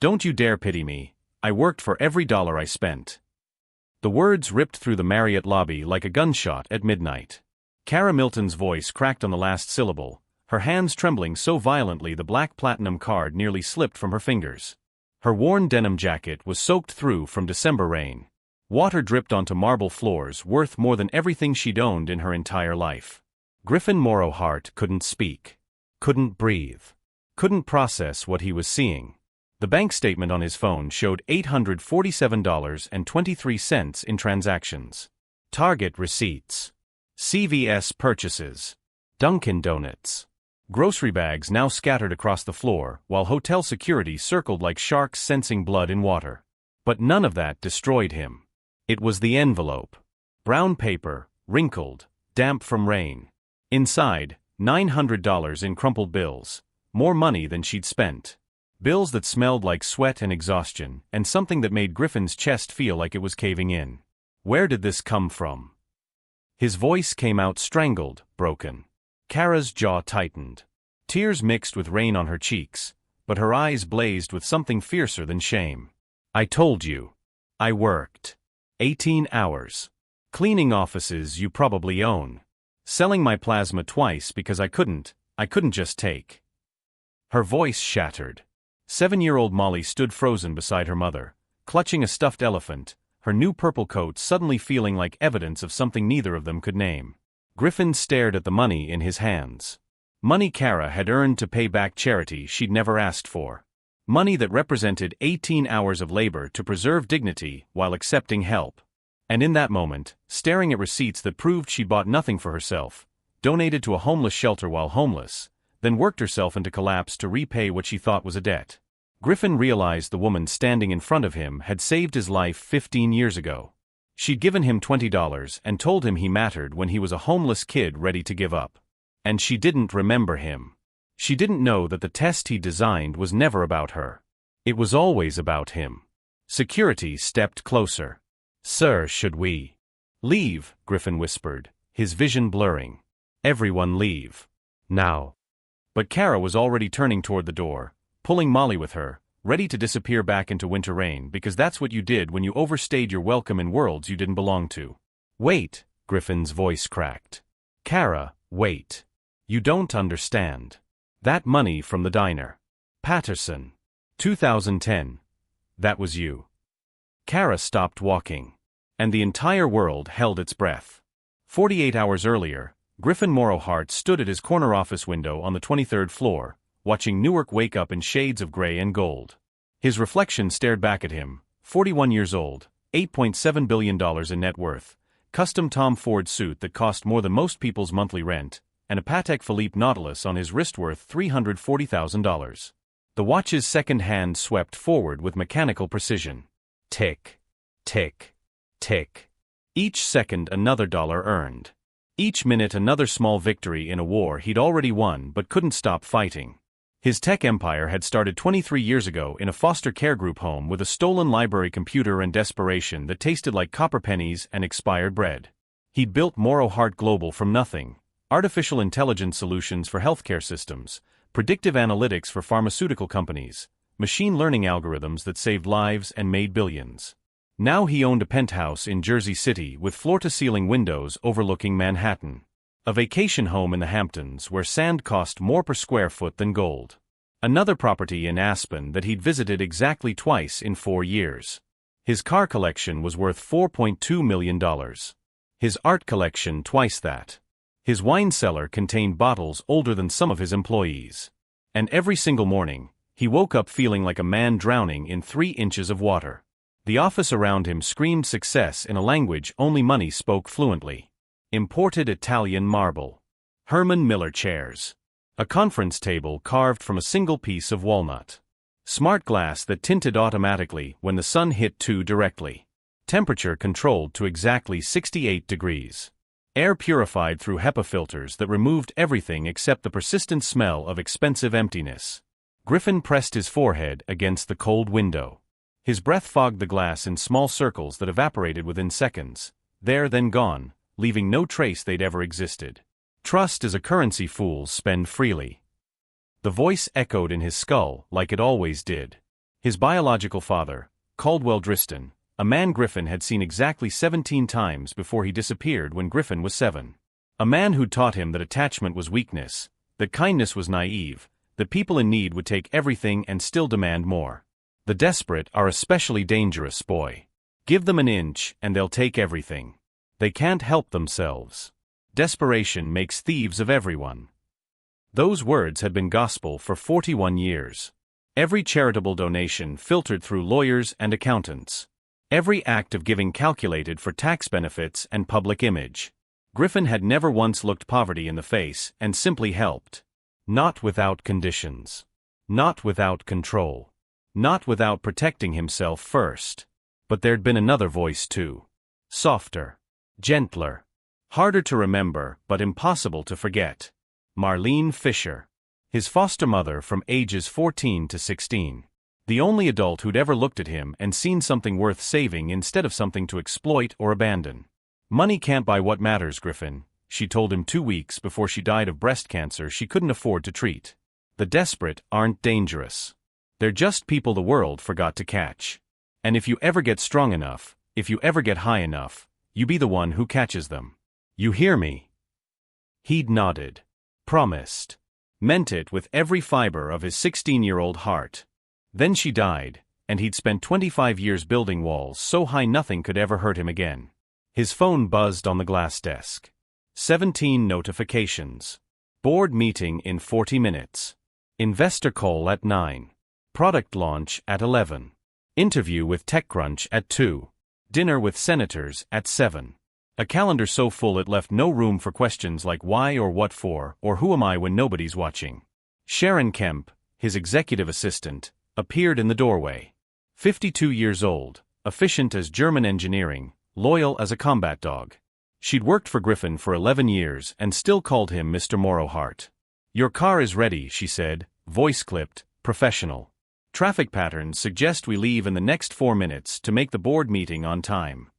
Don't you dare pity me. I worked for every dollar I spent. The words ripped through the Marriott lobby like a gunshot at midnight. Kara Milton's voice cracked on the last syllable, her hands trembling so violently the black platinum card nearly slipped from her fingers. Her worn denim jacket was soaked through from December rain. Water dripped onto marble floors worth more than everything she'd owned in her entire life. Griffin Morrowhart couldn't speak. Couldn't breathe. Couldn't process what he was seeing. The bank statement on his phone showed $847.23 in transactions. Target receipts. CVS purchases. Dunkin' Donuts. Grocery bags now scattered across the floor, while hotel security circled like sharks sensing blood in water. But none of that destroyed him. It was the envelope. Brown paper, wrinkled, damp from rain. Inside, $900 in crumpled bills. More money than she'd spent. Bills that smelled like sweat and exhaustion, and something that made Griffin's chest feel like it was caving in. Where did this come from? His voice came out strangled, broken. Kara's jaw tightened. Tears mixed with rain on her cheeks, but her eyes blazed with something fiercer than shame. I told you. I worked. 18 hours. Cleaning offices you probably own. Selling my plasma twice because I couldn't just take. Her voice shattered. 7-year-old Molly stood frozen beside her mother, clutching a stuffed elephant, her new purple coat suddenly feeling like evidence of something neither of them could name. Griffin stared at the money in his hands. Money Kara had earned to pay back charity she'd never asked for. Money that represented 18 hours of labor to preserve dignity while accepting help. And in that moment, staring at receipts that proved she'd bought nothing for herself, donated to a homeless shelter while homeless, then worked herself into collapse to repay what she thought was a debt. Griffin realized the woman standing in front of him had saved his life 15 years ago. She'd given him $20 and told him he mattered when he was a homeless kid ready to give up. And she didn't remember him. She didn't know that the test he designed was never about her. It was always about him. Security stepped closer. Sir, should we leave? Griffin whispered, his vision blurring. Everyone leave. Now. But Kara was already turning toward the door, pulling Molly with her, ready to disappear back into winter rain because that's what you did when you overstayed your welcome in worlds you didn't belong to. Wait, Griffin's voice cracked. Kara, wait. You don't understand. That money from the diner. Patterson. 2010. That was you. Kara stopped walking. And the entire world held its breath. 48 hours earlier, Griffin Morrowhart stood at his corner office window on the 23rd floor, watching Newark wake up in shades of gray and gold. His reflection stared back at him, 41 years old, $8.7 billion in net worth, custom Tom Ford suit that cost more than most people's monthly rent, and a Patek Philippe Nautilus on his wrist worth $340,000. The watch's second hand swept forward with mechanical precision. Tick, tick, tick. Each second another dollar earned. Each minute another small victory in a war he'd already won but couldn't stop fighting. His tech empire had started 23 years ago in a foster care group home with a stolen library computer and desperation that tasted like copper pennies and expired bread. He'd built Morrowhart Global from nothing. Artificial intelligence solutions for healthcare systems, predictive analytics for pharmaceutical companies, machine learning algorithms that saved lives and made billions. Now he owned a penthouse in Jersey City with floor-to-ceiling windows overlooking Manhattan. A vacation home in the Hamptons where sand cost more per square foot than gold. Another property in Aspen that he'd visited exactly twice in 4 years. His car collection was worth $4.2 million. His art collection twice that. His wine cellar contained bottles older than some of his employees. And every single morning, he woke up feeling like a man drowning in 3 inches of water. The office around him screamed success in a language only money spoke fluently. Imported Italian marble. Herman Miller chairs. A conference table carved from a single piece of walnut. Smart glass that tinted automatically when the sun hit too directly. Temperature controlled to exactly 68 degrees. Air purified through HEPA filters that removed everything except the persistent smell of expensive emptiness. Griffin pressed his forehead against the cold window. His breath fogged the glass in small circles that evaporated within seconds, there then gone, leaving no trace they'd ever existed. Trust is a currency fools spend freely. The voice echoed in his skull like it always did. His biological father, Caldwell Driston, a man Griffin had seen exactly 17 times before he disappeared when Griffin was 7. A man who'd taught him that attachment was weakness, that kindness was naive, that people in need would take everything and still demand more. The desperate are especially dangerous, boy. Give them an inch and they'll take everything. They can't help themselves. Desperation makes thieves of everyone. Those words had been gospel for 41 years. Every charitable donation filtered through lawyers and accountants. Every act of giving calculated for tax benefits and public image. Griffin had never once looked poverty in the face and simply helped. Not without conditions. Not without control. Not without protecting himself first. But there'd been another voice too. Softer. Gentler. Harder to remember, but impossible to forget. Marlene Fisher. His foster mother from ages 14 to 16. The only adult who'd ever looked at him and seen something worth saving instead of something to exploit or abandon. Money can't buy what matters, Griffin, she told him 2 weeks before she died of breast cancer she couldn't afford to treat. The desperate aren't dangerous. They're just people the world forgot to catch. And if you ever get strong enough, if you ever get high enough, you be the one who catches them. You hear me? He'd nodded. Promised. Meant it with every fiber of his 16-year-old heart. Then she died, and he'd spent 25 years building walls so high nothing could ever hurt him again. His phone buzzed on the glass desk. 17 notifications. Board meeting in 40 minutes. Investor call at 9. Product launch at 11. Interview with TechCrunch at 2. Dinner with senators at 7. A calendar so full it left no room for questions like why or what for or who am I when nobody's watching. Sharon Kemp, his executive assistant, appeared in the doorway. 52 years old, efficient as German engineering, loyal as a combat dog. She'd worked for Griffin for 11 years and still called him Mr. Morrowhart. Your car is ready, she said, voice clipped, professional. Traffic patterns suggest we leave in the next 4 minutes to make the board meeting on time.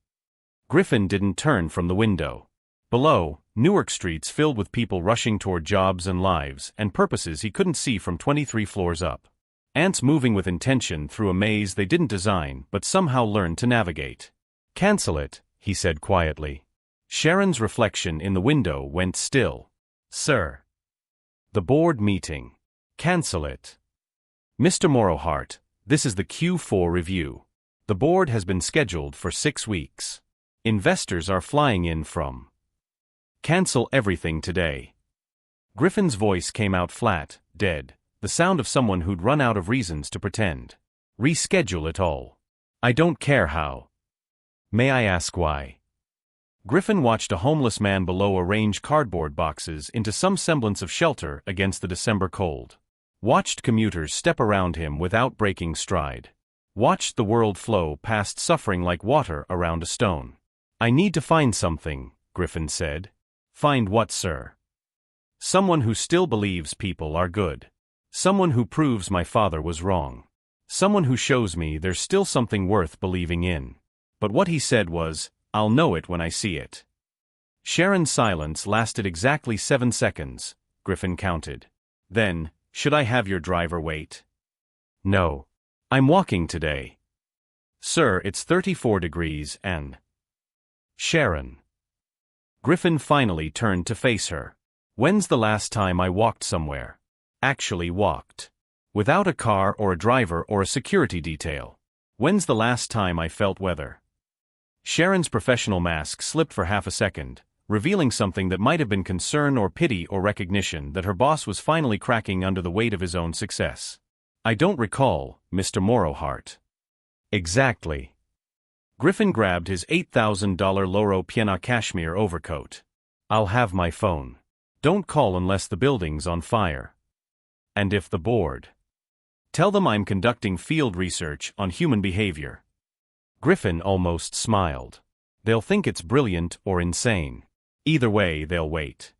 Griffin didn't turn from the window. Below, Newark streets filled with people rushing toward jobs and lives and purposes he couldn't see from 23 floors up. Ants moving with intention through a maze they didn't design but somehow learned to navigate. Cancel it, he said quietly. Sharon's reflection in the window went still. Sir. The board meeting. Cancel it. Mr. Morrowhart, this is the Q4 review. The board has been scheduled for 6 weeks. Investors are flying in from. Cancel everything today. Griffin's voice came out flat, dead, the sound of someone who'd run out of reasons to pretend. Reschedule it all. I don't care how. May I ask why? Griffin watched a homeless man below arrange cardboard boxes into some semblance of shelter against the December cold. Watched commuters step around him without breaking stride. Watched the world flow past suffering like water around a stone. I need to find something, Griffin said. Find what, sir? Someone who still believes people are good. Someone who proves my father was wrong. Someone who shows me there's still something worth believing in. But what he said was, I'll know it when I see it. Sharon's silence lasted exactly 7 seconds, Griffin counted. Then, should I have your driver wait? No. I'm walking today. Sir, it's 34 degrees and... Sharon. Griffin finally turned to face her. When's the last time I walked somewhere? Actually walked. Without a car or a driver or a security detail. When's the last time I felt weather? Sharon's professional mask slipped for half a second, revealing something that might have been concern or pity or recognition that her boss was finally cracking under the weight of his own success. I don't recall, Mr. Morrowhart. Exactly. Griffin grabbed his $8,000 Loro Piana cashmere overcoat. I'll have my phone. Don't call unless the building's on fire. And if the board. Tell them I'm conducting field research on human behavior. Griffin almost smiled. They'll think it's brilliant or insane. Either way, they'll wait.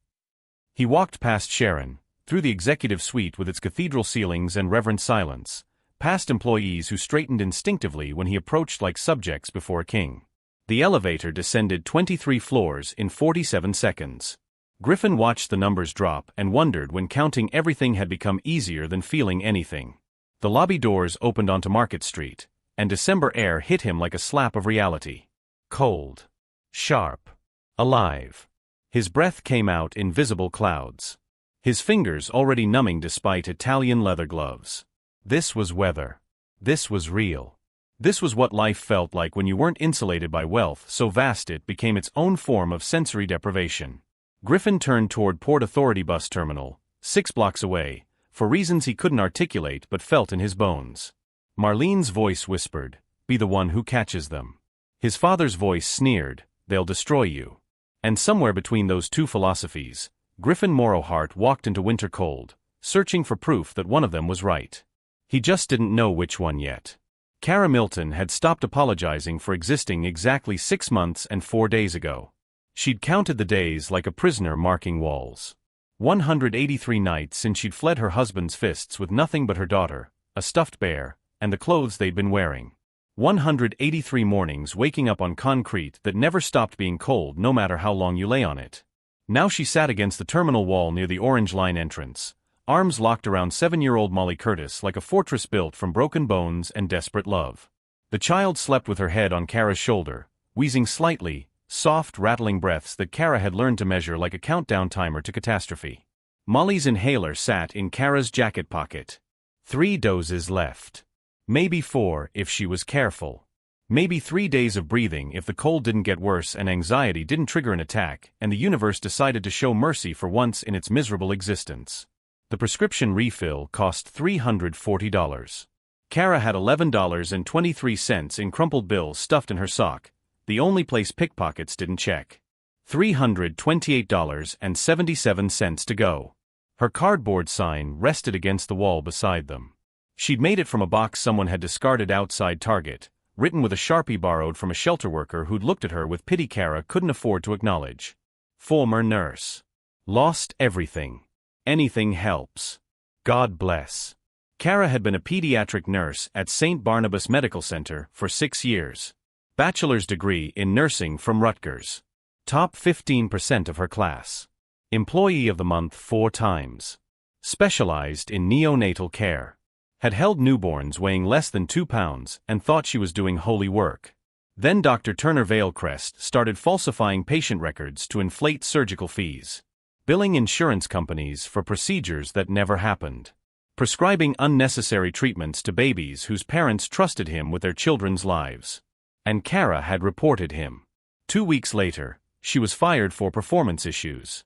He walked past Sharon, through the executive suite with its cathedral ceilings and reverent silence, past employees who straightened instinctively when he approached like subjects before a king. The elevator descended 23 floors in 47 seconds. Griffin watched the numbers drop and wondered when counting everything had become easier than feeling anything. The lobby doors opened onto Market Street, and December air hit him like a slap of reality. Cold. Sharp. Alive. His breath came out in visible clouds. His fingers already numbing despite Italian leather gloves. This was weather. This was real. This was what life felt like when you weren't insulated by wealth so vast it became its own form of sensory deprivation. Griffin turned toward Port Authority bus terminal, 6 blocks away, for reasons he couldn't articulate but felt in his bones. Marlene's voice whispered, "Be the one who catches them." His father's voice sneered, "They'll destroy you." And somewhere between those two philosophies, Griffin Morrowhart walked into winter cold, searching for proof that one of them was right. He just didn't know which one yet. Kara Milton had stopped apologizing for existing exactly 6 months and 4 days ago. She'd counted the days like a prisoner marking walls. 183 nights since she'd fled her husband's fists with nothing but her daughter, a stuffed bear, and the clothes they'd been wearing. 183 mornings waking up on concrete that never stopped being cold no matter how long you lay on it. Now she sat against the terminal wall near the Orange Line entrance, arms locked around 7-year-old Molly Curtis like a fortress built from broken bones and desperate love. The child slept with her head on Kara's shoulder, wheezing slightly, soft rattling breaths that Kara had learned to measure like a countdown timer to catastrophe. Molly's inhaler sat in Kara's jacket pocket. 3 doses left. Maybe 4 if she was careful. Maybe 3 days of breathing if the cold didn't get worse and anxiety didn't trigger an attack and the universe decided to show mercy for once in its miserable existence. The prescription refill cost $340. Kara had $11.23 in crumpled bills stuffed in her sock, the only place pickpockets didn't check. $328.77 to go. Her cardboard sign rested against the wall beside them. She'd made it from a box someone had discarded outside Target, written with a Sharpie borrowed from a shelter worker who'd looked at her with pity Kara couldn't afford to acknowledge. Former nurse. Lost everything. Anything helps. God bless. Kara had been a pediatric nurse at St. Barnabas Medical Center for 6 years. Bachelor's degree in nursing from Rutgers. Top 15% of her class. Employee of the month 4 times. Specialized in neonatal care. Had held newborns weighing less than 2 pounds and thought she was doing holy work. Then Dr. Turner Vailcrest started falsifying patient records to inflate surgical fees. Billing insurance companies for procedures that never happened. Prescribing unnecessary treatments to babies whose parents trusted him with their children's lives. And Kara had reported him. 2 weeks later, she was fired for performance issues.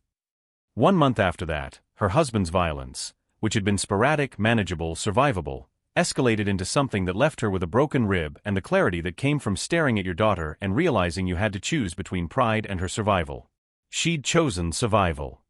1 month after that, her husband's violence, which had been sporadic, manageable, survivable, escalated into something that left her with a broken rib and the clarity that came from staring at your daughter and realizing you had to choose between pride and her survival. She'd chosen survival.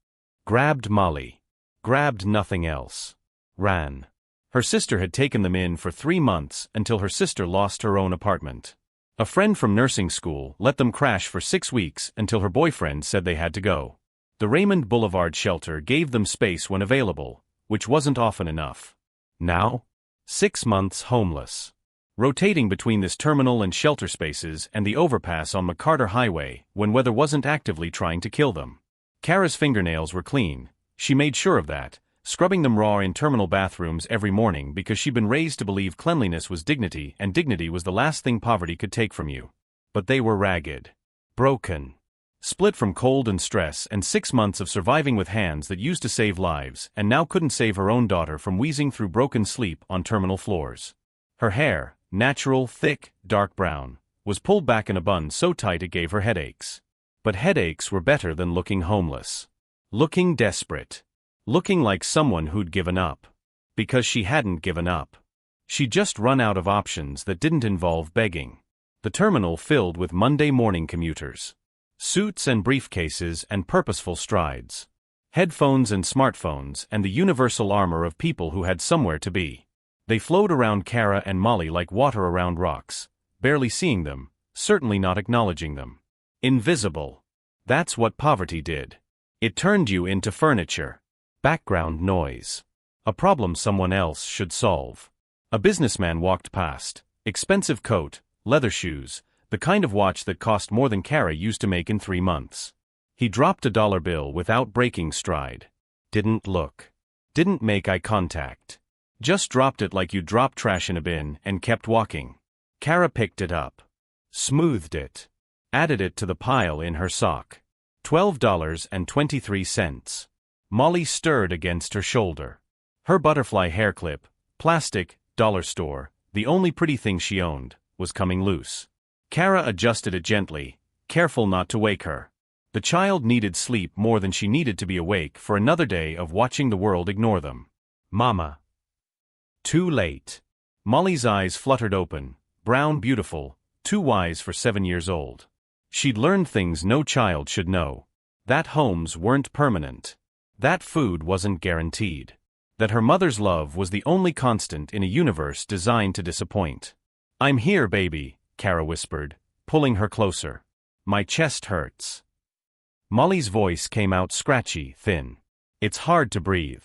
Grabbed Molly. Grabbed nothing else. Ran. Her sister had taken them in for 3 months until her sister lost her own apartment. A friend from nursing school let them crash for 6 weeks until her boyfriend said they had to go. The Raymond Boulevard shelter gave them space when available, which wasn't often enough. Now? 6 months homeless. Rotating between this terminal and shelter spaces and the overpass on McCarter Highway when weather wasn't actively trying to kill them. Kara's fingernails were clean, she made sure of that, scrubbing them raw in terminal bathrooms every morning because she'd been raised to believe cleanliness was dignity and dignity was the last thing poverty could take from you. But they were ragged. Broken. Split from cold and stress and 6 months of surviving with hands that used to save lives and now couldn't save her own daughter from wheezing through broken sleep on terminal floors. Her hair, natural, thick, dark brown, was pulled back in a bun so tight it gave her headaches. But headaches were better than looking homeless. Looking desperate. Looking like someone who'd given up. Because she hadn't given up. She'd just run out of options that didn't involve begging. The terminal filled with Monday morning commuters. Suits and briefcases and purposeful strides. Headphones and smartphones and the universal armor of people who had somewhere to be. They flowed around Kara and Molly like water around rocks, barely seeing them, certainly not acknowledging them. Invisible. That's what poverty did. It turned you into furniture. Background noise. A problem someone else should solve. A businessman walked past. Expensive coat, leather shoes, the kind of watch that cost more than Kara used to make in 3 months. He dropped a dollar bill without breaking stride. Didn't look. Didn't make eye contact. Just dropped it like you drop trash in a bin and kept walking. Kara picked it up. Smoothed it. Added it to the pile in her sock. $12.23. Molly stirred against her shoulder. Her butterfly hair clip, plastic, dollar store, the only pretty thing she owned, was coming loose. Kara adjusted it gently, careful not to wake her. The child needed sleep more than she needed to be awake for another day of watching the world ignore them. Mama. Too late. Molly's eyes fluttered open, brown beautiful, too wise for 7 years old. She'd learned things no child should know. That homes weren't permanent. That food wasn't guaranteed. That her mother's love was the only constant in a universe designed to disappoint. I'm here, baby, Kara whispered, pulling her closer. My chest hurts. Molly's voice came out scratchy, thin. It's hard to breathe.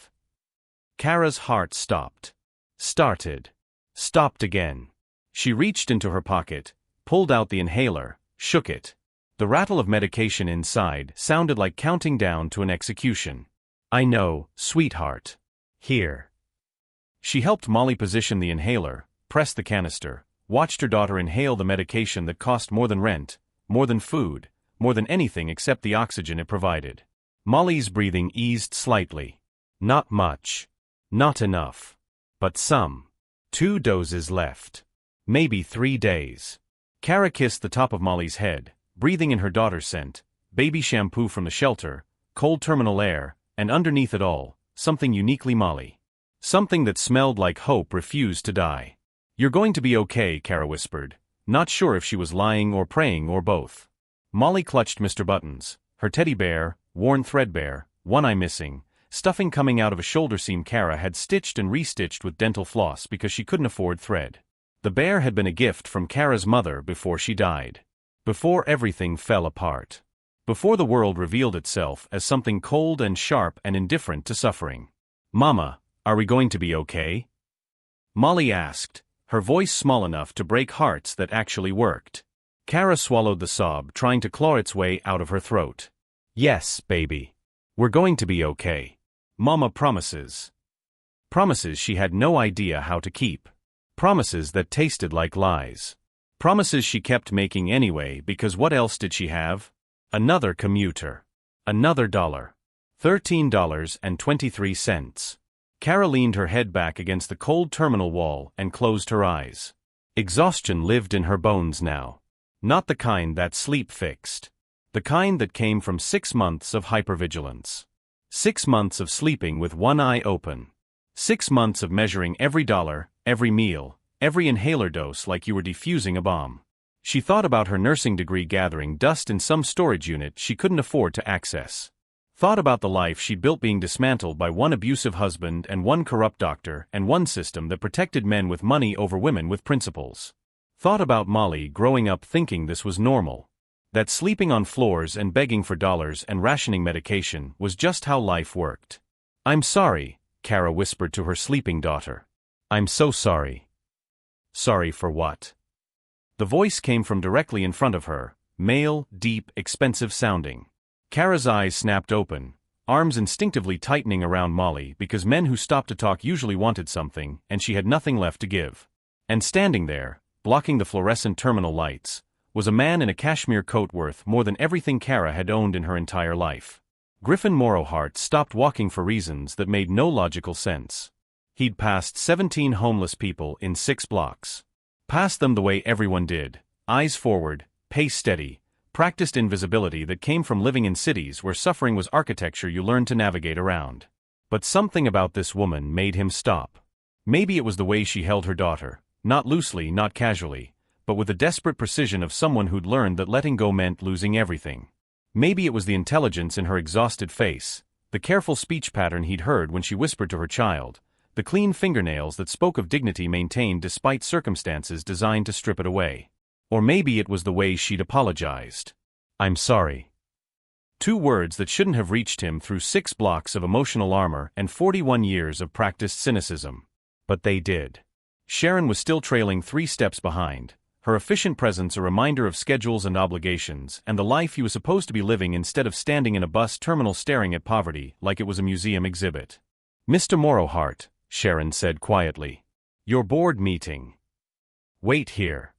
Kara's heart stopped. Stopped again. She reached into her pocket, pulled out the inhaler, shook it. The rattle of medication inside sounded like counting down to an execution. I know, sweetheart. Here. She helped Molly position the inhaler, pressed the canister, watched her daughter inhale the medication that cost more than rent, more than food, more than anything except the oxygen it provided. Molly's breathing eased slightly. Not much. Not enough. But some. 2 doses left. Maybe 3 days. Kara kissed the top of Molly's head, breathing in her daughter's scent, baby shampoo from the shelter, cold terminal air, and underneath it all, something uniquely Molly. Something that smelled like hope refused to die. You're going to be okay, Kara whispered, not sure if she was lying or praying or both. Molly clutched Mr. Buttons, her teddy bear, worn threadbare, one eye missing, stuffing coming out of a shoulder seam Kara had stitched and restitched with dental floss because she couldn't afford thread. The bear had been a gift from Kara's mother before she died. Before everything fell apart. Before the world revealed itself as something cold and sharp and indifferent to suffering. Mama, are we going to be okay? Molly asked, her voice small enough to break hearts that actually worked. Kara swallowed the sob, trying to claw its way out of her throat. Yes, baby. We're going to be okay. Mama promises. Promises she had no idea how to keep. Promises that tasted like lies. Promises she kept making anyway because what else did she have? Another commuter. Another dollar. $13.23. Kara leaned her head back against the cold terminal wall and closed her eyes. Exhaustion lived in her bones now. Not the kind that sleep fixed. The kind that came from 6 months of hypervigilance. 6 months of sleeping with one eye open. 6 months of measuring every dollar, every meal, every inhaler dose like you were defusing a bomb. She thought about her nursing degree gathering dust in some storage unit she couldn't afford to access. Thought about the life she'd built being dismantled by one abusive husband and one corrupt doctor and one system that protected men with money over women with principles. Thought about Molly growing up thinking this was normal. That sleeping on floors and begging for dollars and rationing medication was just how life worked. I'm sorry, Kara whispered to her sleeping daughter. I'm so sorry. Sorry for what? The voice came from directly in front of her, male, deep, expensive sounding. Kara's eyes snapped open, arms instinctively tightening around Molly because men who stopped to talk usually wanted something and she had nothing left to give. And standing there, blocking the fluorescent terminal lights, was a man in a cashmere coat worth more than everything Kara had owned in her entire life. Griffin Morrowhart stopped walking for reasons that made no logical sense. He'd passed 17 homeless people in 6 blocks. Passed them the way everyone did, eyes forward, pace steady, practiced invisibility that came from living in cities where suffering was architecture you learned to navigate around. But something about this woman made him stop. Maybe it was the way she held her daughter, not loosely, not casually, but with the desperate precision of someone who'd learned that letting go meant losing everything. Maybe it was the intelligence in her exhausted face, the careful speech pattern he'd heard when she whispered to her child, the clean fingernails that spoke of dignity maintained despite circumstances designed to strip it away. Or maybe it was the way she'd apologized. I'm sorry. 2 words that shouldn't have reached him through 6 blocks of emotional armor and 41 years of practiced cynicism. But they did. Sharon was still trailing 3 steps behind, her efficient presence a reminder of schedules and obligations and the life he was supposed to be living instead of standing in a bus terminal staring at poverty like it was a museum exhibit. Mr. Morrowhart, Sharon said quietly. "Your board meeting. Wait here."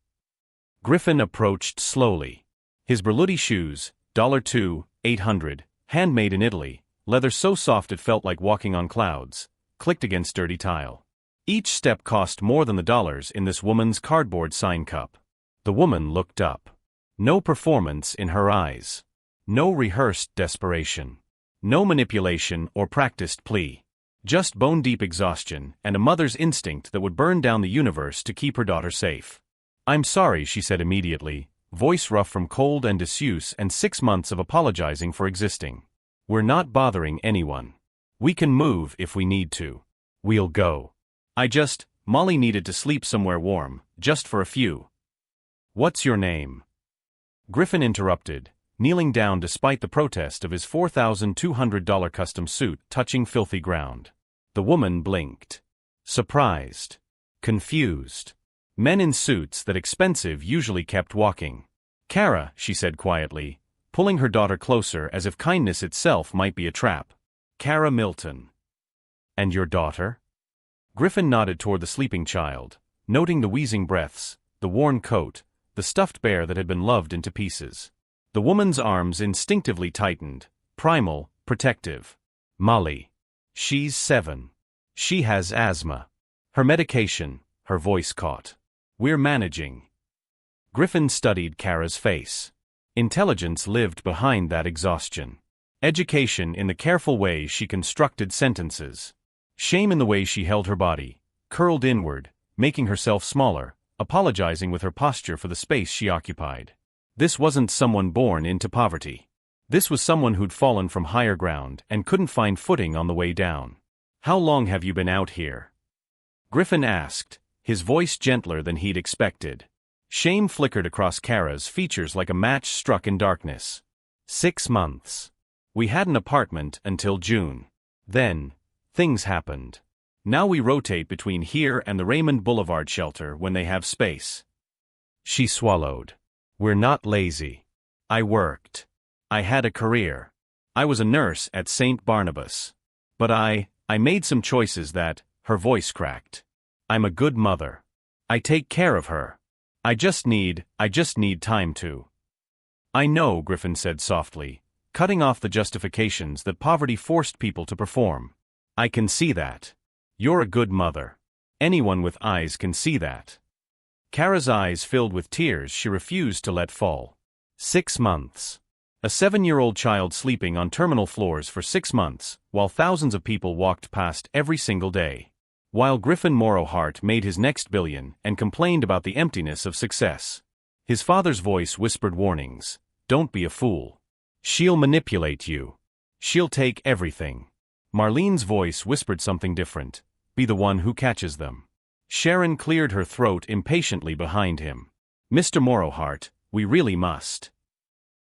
Griffin approached slowly. His Berluti shoes, $2, 800, handmade in Italy, leather so soft it felt like walking on clouds, clicked against dirty tile. Each step cost more than the dollars in this woman's cardboard sign cup. The woman looked up. No performance in her eyes. No rehearsed desperation. No manipulation or practiced plea. Just bone-deep exhaustion and a mother's instinct that would burn down the universe to keep her daughter safe. "I'm sorry," she said immediately, voice rough from cold and disuse and 6 months of apologizing for existing. "We're not bothering anyone. We can move if we need to. We'll go. Molly needed to sleep somewhere warm, just for a few." "What's your name?" Griffin interrupted, kneeling down despite the protest of his $4,200 custom suit touching filthy ground. The woman blinked. Surprised. Confused. Men in suits that expensive usually kept walking. "Kara," she said quietly, pulling her daughter closer as if kindness itself might be a trap. "Kara Milton." "And your daughter?" Griffin nodded toward the sleeping child, noting the wheezing breaths, the worn coat, the stuffed bear that had been loved into pieces. The woman's arms instinctively tightened, primal, protective. "Molly. She's 7. She has asthma. Her medication," her voice caught. "We're managing." Griffin studied Kara's face. Intelligence lived behind that exhaustion. Education in the careful way she constructed sentences. Shame in the way she held her body, curled inward, making herself smaller, apologizing with her posture for the space she occupied. This wasn't someone born into poverty. This was someone who'd fallen from higher ground and couldn't find footing on the way down. "How long have you been out here?" Griffin asked, his voice gentler than he'd expected. Shame flickered across Kara's features like a match struck in darkness. 6 months. We had an apartment until June. Then, things happened. Now we rotate between here and the Raymond Boulevard shelter when they have space." She swallowed. "We're not lazy. I worked. I had a career. I was a nurse at St. Barnabas. But I made some choices that," her voice cracked. "I'm a good mother. I take care of her. I just need time to." "I know," Griffin said softly, cutting off the justifications that poverty forced people to perform. "I can see that. You're a good mother. Anyone with eyes can see that." Kara's eyes filled with tears she refused to let fall. 6 months. A 7-year-old child sleeping on terminal floors for 6 months, while thousands of people walked past every single day. While Griffin Morrowhart made his next billion and complained about the emptiness of success. His father's voice whispered warnings. "Don't be a fool. She'll manipulate you. She'll take everything." Marlene's voice whispered something different. "Be the one who catches them." Sharon cleared her throat impatiently behind him. "Mr. Morrowhart, we really must."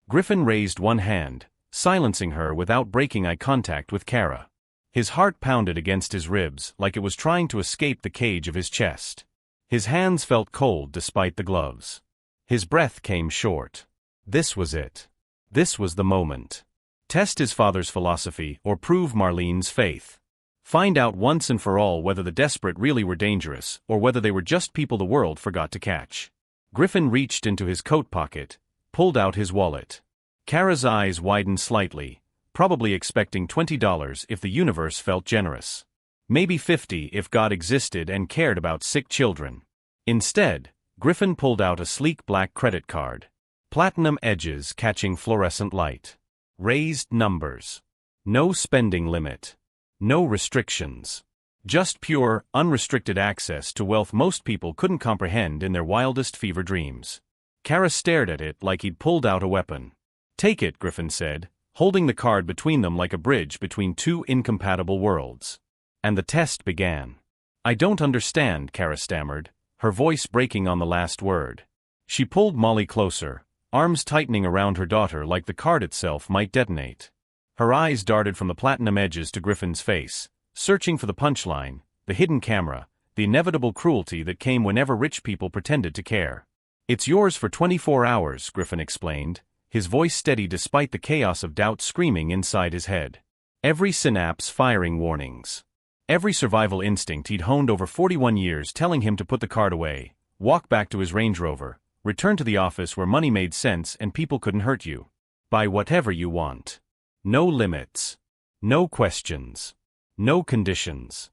Griffin raised one hand, silencing her without breaking eye contact with Kara. His heart pounded against his ribs like it was trying to escape the cage of his chest. His hands felt cold despite the gloves. His breath came short. This was it. This was the moment. Test his father's philosophy or prove Marlene's faith. Find out once and for all whether the desperate really were dangerous or whether they were just people the world forgot to catch. Griffin reached into his coat pocket, pulled out his wallet. Kara's eyes widened slightly, probably expecting $20 if the universe felt generous. Maybe 50 if God existed and cared about sick children. Instead, Griffin pulled out a sleek black credit card. Platinum edges catching fluorescent light. Raised numbers. No spending limit. No restrictions. Just pure, unrestricted access to wealth most people couldn't comprehend in their wildest fever dreams. Kara stared at it like he'd pulled out a weapon. "Take it," Griffin said, holding the card between them like a bridge between two incompatible worlds. And the test began. "I don't understand," Kara stammered, her voice breaking on the last word. She pulled Molly closer, arms tightening around her daughter like the card itself might detonate. Her eyes darted from the platinum edges to Griffin's face, searching for the punchline, the hidden camera, the inevitable cruelty that came whenever rich people pretended to care. "It's yours for 24 hours, Griffin explained, his voice steady despite the chaos of doubt screaming inside his head. Every synapse firing warnings. Every survival instinct he'd honed over 41 years telling him to put the card away, walk back to his Range Rover, return to the office where money made sense and people couldn't hurt you. Buy whatever you want. No limits. No questions. No conditions.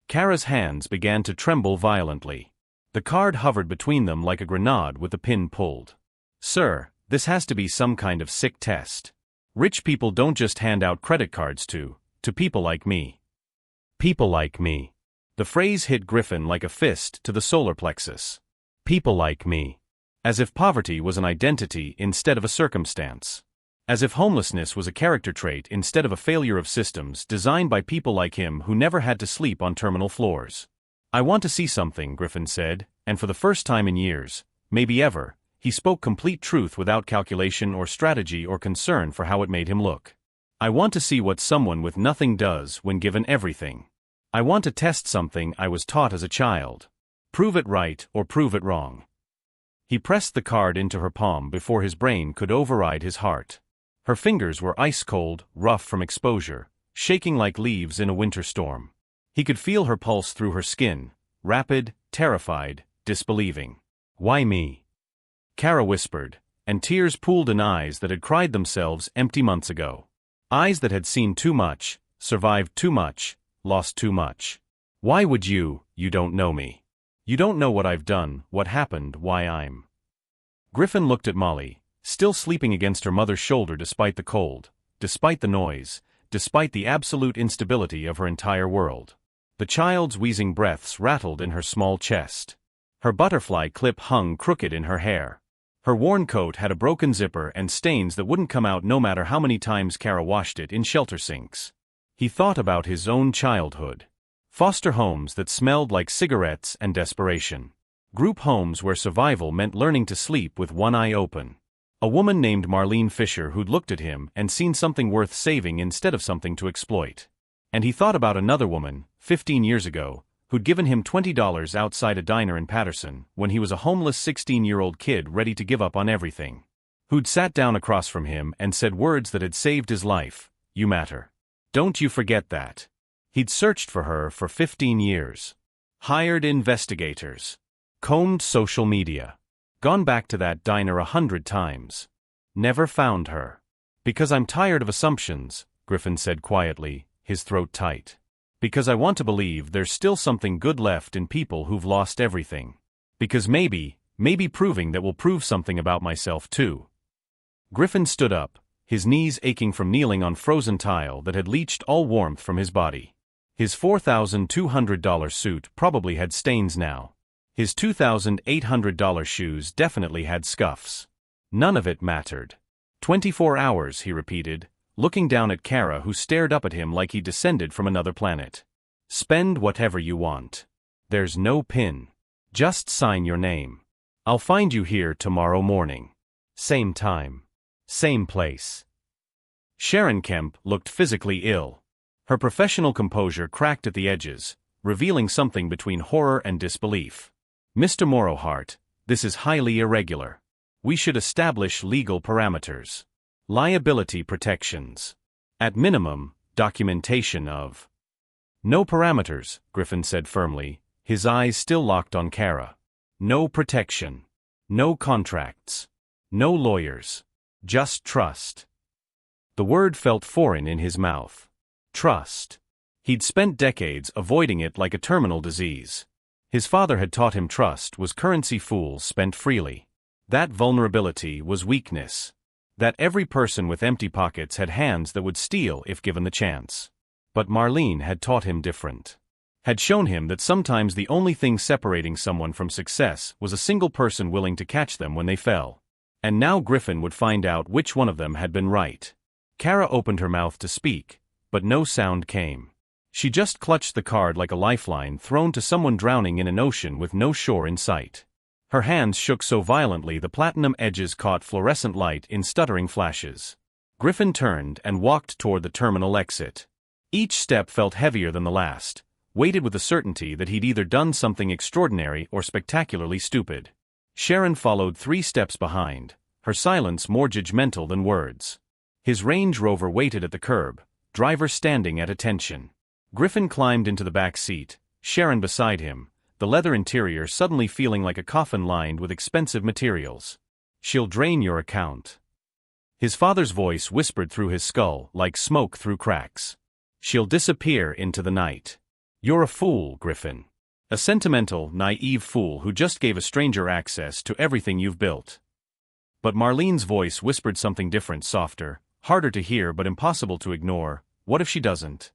Kara's hands began to tremble violently. The card hovered between them like a grenade with the pin pulled. Sir, this has to be some kind of sick test. Rich people don't just hand out credit cards to people like me. People like me. The phrase hit Griffin like a fist to the solar plexus. People like me. As if poverty was an identity instead of a circumstance. As if homelessness was a character trait instead of a failure of systems designed by people like him who never had to sleep on terminal floors. I want to see something, Griffin said, and for the first time in years, maybe ever, he spoke complete truth without calculation or strategy or concern for how it made him look. I want to see what someone with nothing does when given everything. I want to test something I was taught as a child. Prove it right or prove it wrong. He pressed the card into her palm before his brain could override his heart. Her fingers were ice-cold, rough from exposure, shaking like leaves in a winter storm. He could feel her pulse through her skin, rapid, terrified, disbelieving. Why me? Kara whispered, and tears pooled in eyes that had cried themselves empty months ago. Eyes that had seen too much, survived too much, lost too much. Why would you don't know me. You don't know what I've done, what happened, why I'm. Griffin looked at Molly, still sleeping against her mother's shoulder despite the cold, despite the noise, despite the absolute instability of her entire world. The child's wheezing breaths rattled in her small chest. Her butterfly clip hung crooked in her hair. Her worn coat had a broken zipper and stains that wouldn't come out no matter how many times Kara washed it in shelter sinks. He thought about his own childhood. Foster homes that smelled like cigarettes and desperation. Group homes where survival meant learning to sleep with one eye open. A woman named Marlene Fisher who'd looked at him and seen something worth saving instead of something to exploit. And he thought about another woman, 15 years ago, who'd given him $20 outside a diner in Patterson when he was a homeless 16-year-old kid ready to give up on everything. Who'd sat down across from him and said words that had saved his life. You matter. Don't you forget that. He'd searched for her for 15 years. Hired investigators. Combed social media. Gone back to that diner 100 times. Never found her. Because I'm tired of assumptions, Griffin said quietly, his throat tight. Because I want to believe there's still something good left in people who've lost everything. Because maybe proving that will prove something about myself too. Griffin stood up, his knees aching from kneeling on frozen tile that had leached all warmth from his body. His $4,200 suit probably had stains now. His $2,800 shoes definitely had scuffs. None of it mattered. 24 hours, he repeated, looking down at Kara who stared up at him like he descended from another planet. Spend whatever you want. There's no pin. Just sign your name. I'll find you here tomorrow morning. Same time. Same place. Sharon Kemp looked physically ill. Her professional composure cracked at the edges, revealing something between horror and disbelief. Mr. Morrowhart, this is highly irregular. We should establish legal parameters. Liability protections. At minimum, documentation of. No parameters, Griffin said firmly, his eyes still locked on Kara. No protection. No contracts. No lawyers. Just trust. The word felt foreign in his mouth. Trust. He'd spent decades avoiding it like a terminal disease. His father had taught him trust was currency fools spent freely. That vulnerability was weakness. That every person with empty pockets had hands that would steal if given the chance. But Marlene had taught him different. Had shown him that sometimes the only thing separating someone from success was a single person willing to catch them when they fell. And now Griffin would find out which one of them had been right. Kara opened her mouth to speak, but no sound came. She just clutched the card like a lifeline thrown to someone drowning in an ocean with no shore in sight. Her hands shook so violently the platinum edges caught fluorescent light in stuttering flashes. Griffin turned and walked toward the terminal exit. Each step felt heavier than the last, weighted with the certainty that he'd either done something extraordinary or spectacularly stupid. Sharon followed 3 steps behind, her silence more judgmental than words. His Range Rover waited at the curb, driver standing at attention. Griffin climbed into the back seat, Sharon beside him, the leather interior suddenly feeling like a coffin lined with expensive materials. "She'll drain your account." His father's voice whispered through his skull like smoke through cracks. "She'll disappear into the night." "You're a fool, Griffin. A sentimental, naive fool who just gave a stranger access to everything you've built." But Marlene's voice whispered something different, softer, harder to hear but impossible to ignore. "What if she doesn't?"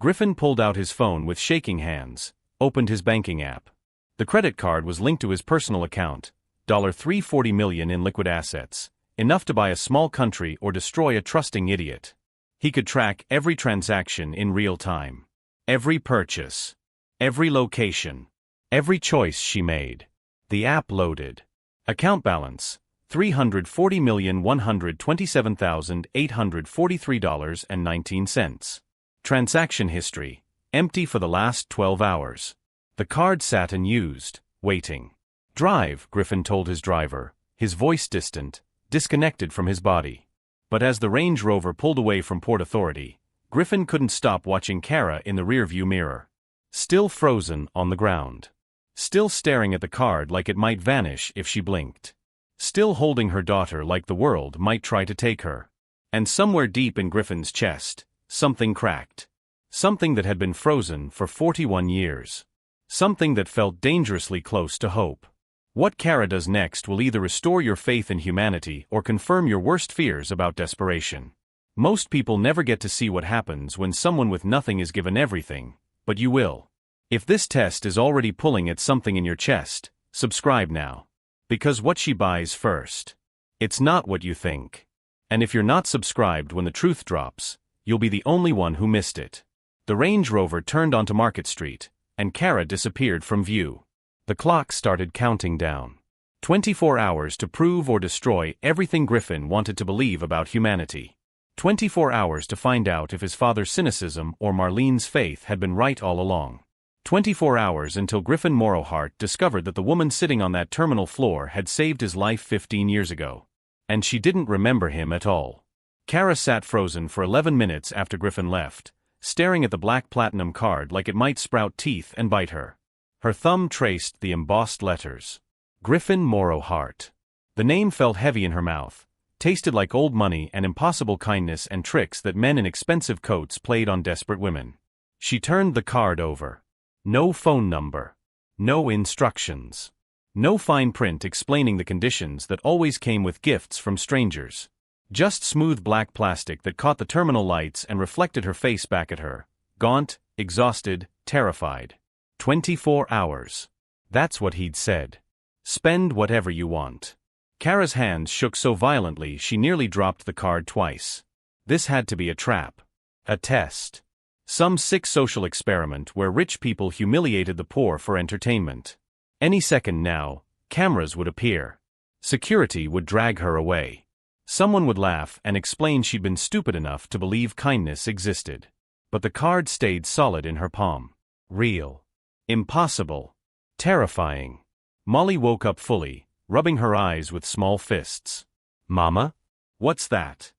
Griffin pulled out his phone with shaking hands, opened his banking app. The credit card was linked to his personal account, $340 million in liquid assets, enough to buy a small country or destroy a trusting idiot. He could track every transaction in real time. Every purchase. Every location. Every choice she made. The app loaded. Account balance, $340,127,843.19. Transaction history, empty for the last 12 hours. The card sat unused, waiting. "Drive," Griffin told his driver, his voice distant, disconnected from his body. But as the Range Rover pulled away from Port Authority, Griffin couldn't stop watching Kara in the rearview mirror. Still frozen on the ground. Still staring at the card like it might vanish if she blinked. Still holding her daughter like the world might try to take her. And somewhere deep in Griffin's chest, something cracked. Something that had been frozen for 41 years. Something that felt dangerously close to hope. What Kara does next will either restore your faith in humanity or confirm your worst fears about desperation. Most people never get to see what happens when someone with nothing is given everything, but you will. If this test is already pulling at something in your chest, subscribe now. Because what she buys first. It's not what you think. And if you're not subscribed when the truth drops, you'll be the only one who missed it. The Range Rover turned onto Market Street, and Kara disappeared from view. The clock started counting down. 24 hours to prove or destroy everything Griffin wanted to believe about humanity. 24 hours to find out if his father's cynicism or Marlene's faith had been right all along. 24 hours until Griffin Morrowhart discovered that the woman sitting on that terminal floor had saved his life 15 years ago. And she didn't remember him at all. Kara sat frozen for 11 minutes after Griffin left, staring at the black platinum card like it might sprout teeth and bite her. Her thumb traced the embossed letters. Griffin Morrowhart. The name felt heavy in her mouth, tasted like old money and impossible kindness and tricks that men in expensive coats played on desperate women. She turned the card over. No phone number. No instructions. No fine print explaining the conditions that always came with gifts from strangers. Just smooth black plastic that caught the terminal lights and reflected her face back at her. Gaunt, exhausted, terrified. 24 hours. That's what he'd said. Spend whatever you want. Kara's hands shook so violently she nearly dropped the card twice. This had to be a trap. A test. Some sick social experiment where rich people humiliated the poor for entertainment. Any second now, cameras would appear. Security would drag her away. Someone would laugh and explain she'd been stupid enough to believe kindness existed. But the card stayed solid in her palm. Real. Impossible. Terrifying. Molly woke up fully, rubbing her eyes with small fists. "Mama? What's that?"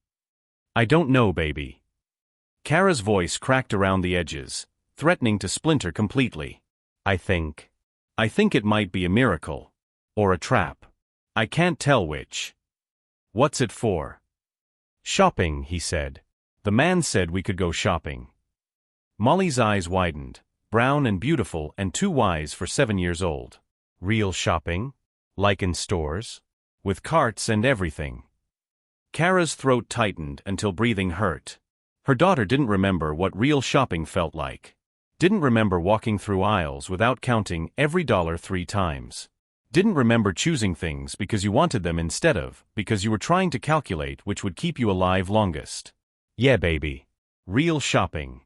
"I don't know, baby." Kara's voice cracked around the edges, threatening to splinter completely. I think it might be a miracle. Or a trap. I can't tell which." "What's it for?" "Shopping," he said. "The man said we could go shopping." Molly's eyes widened, brown and beautiful and too wise for 7 years old. "Real shopping? Like in stores? With carts and everything?" Kara's throat tightened until breathing hurt. Her daughter didn't remember what real shopping felt like. Didn't remember walking through aisles without counting every dollar 3 times. Didn't remember choosing things because you wanted them instead of because you were trying to calculate which would keep you alive longest. "Yeah, baby. Real shopping."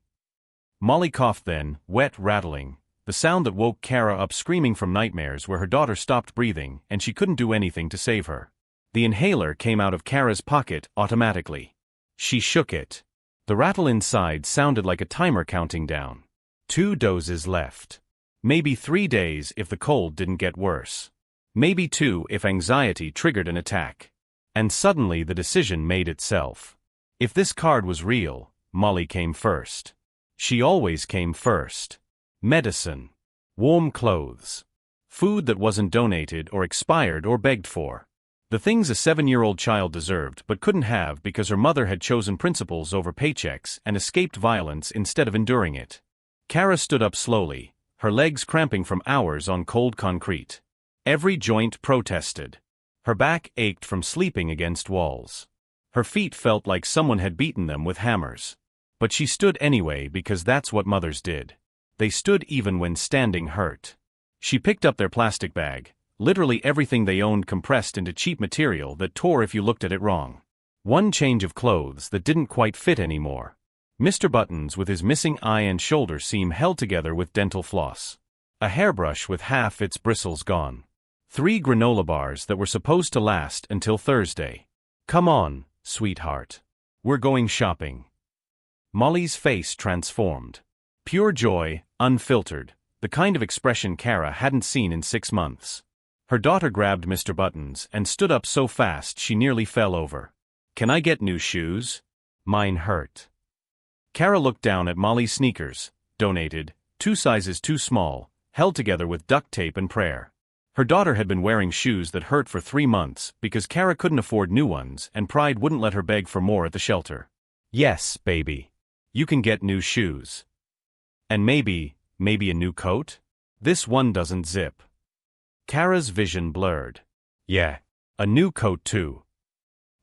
Molly coughed then, wet, rattling, the sound that woke Kara up screaming from nightmares where her daughter stopped breathing and she couldn't do anything to save her. The inhaler came out of Kara's pocket automatically. She shook it. The rattle inside sounded like a timer counting down. 2 doses left. Maybe 3 days if the cold didn't get worse. Maybe 2 if anxiety triggered an attack. And suddenly the decision made itself. If this card was real, Molly came first. She always came first. Medicine. Warm clothes. Food that wasn't donated or expired or begged for. The things a 7-year-old child deserved but couldn't have because her mother had chosen principles over paychecks and escaped violence instead of enduring it. Kara stood up slowly, her legs cramping from hours on cold concrete. Every joint protested. Her back ached from sleeping against walls. Her feet felt like someone had beaten them with hammers. But she stood anyway because that's what mothers did. They stood even when standing hurt. She picked up their plastic bag, literally everything they owned compressed into cheap material that tore if you looked at it wrong. One change of clothes that didn't quite fit anymore. Mr. Buttons with his missing eye and shoulder seam held together with dental floss. A hairbrush with half its bristles gone. 3 granola bars that were supposed to last until Thursday. Come on, sweetheart. We're going shopping. Molly's face transformed. Pure joy, unfiltered, the kind of expression Kara hadn't seen in 6 months. Her daughter grabbed Mr. Buttons and stood up so fast she nearly fell over. Can I get new shoes? Mine hurt. Kara looked down at Molly's sneakers, donated, 2 sizes too small, held together with duct tape and prayer. Her daughter had been wearing shoes that hurt for 3 months because Kara couldn't afford new ones and pride wouldn't let her beg for more at the shelter. Yes, baby. You can get new shoes. And maybe a new coat? This one doesn't zip. Kara's vision blurred. Yeah, a new coat too.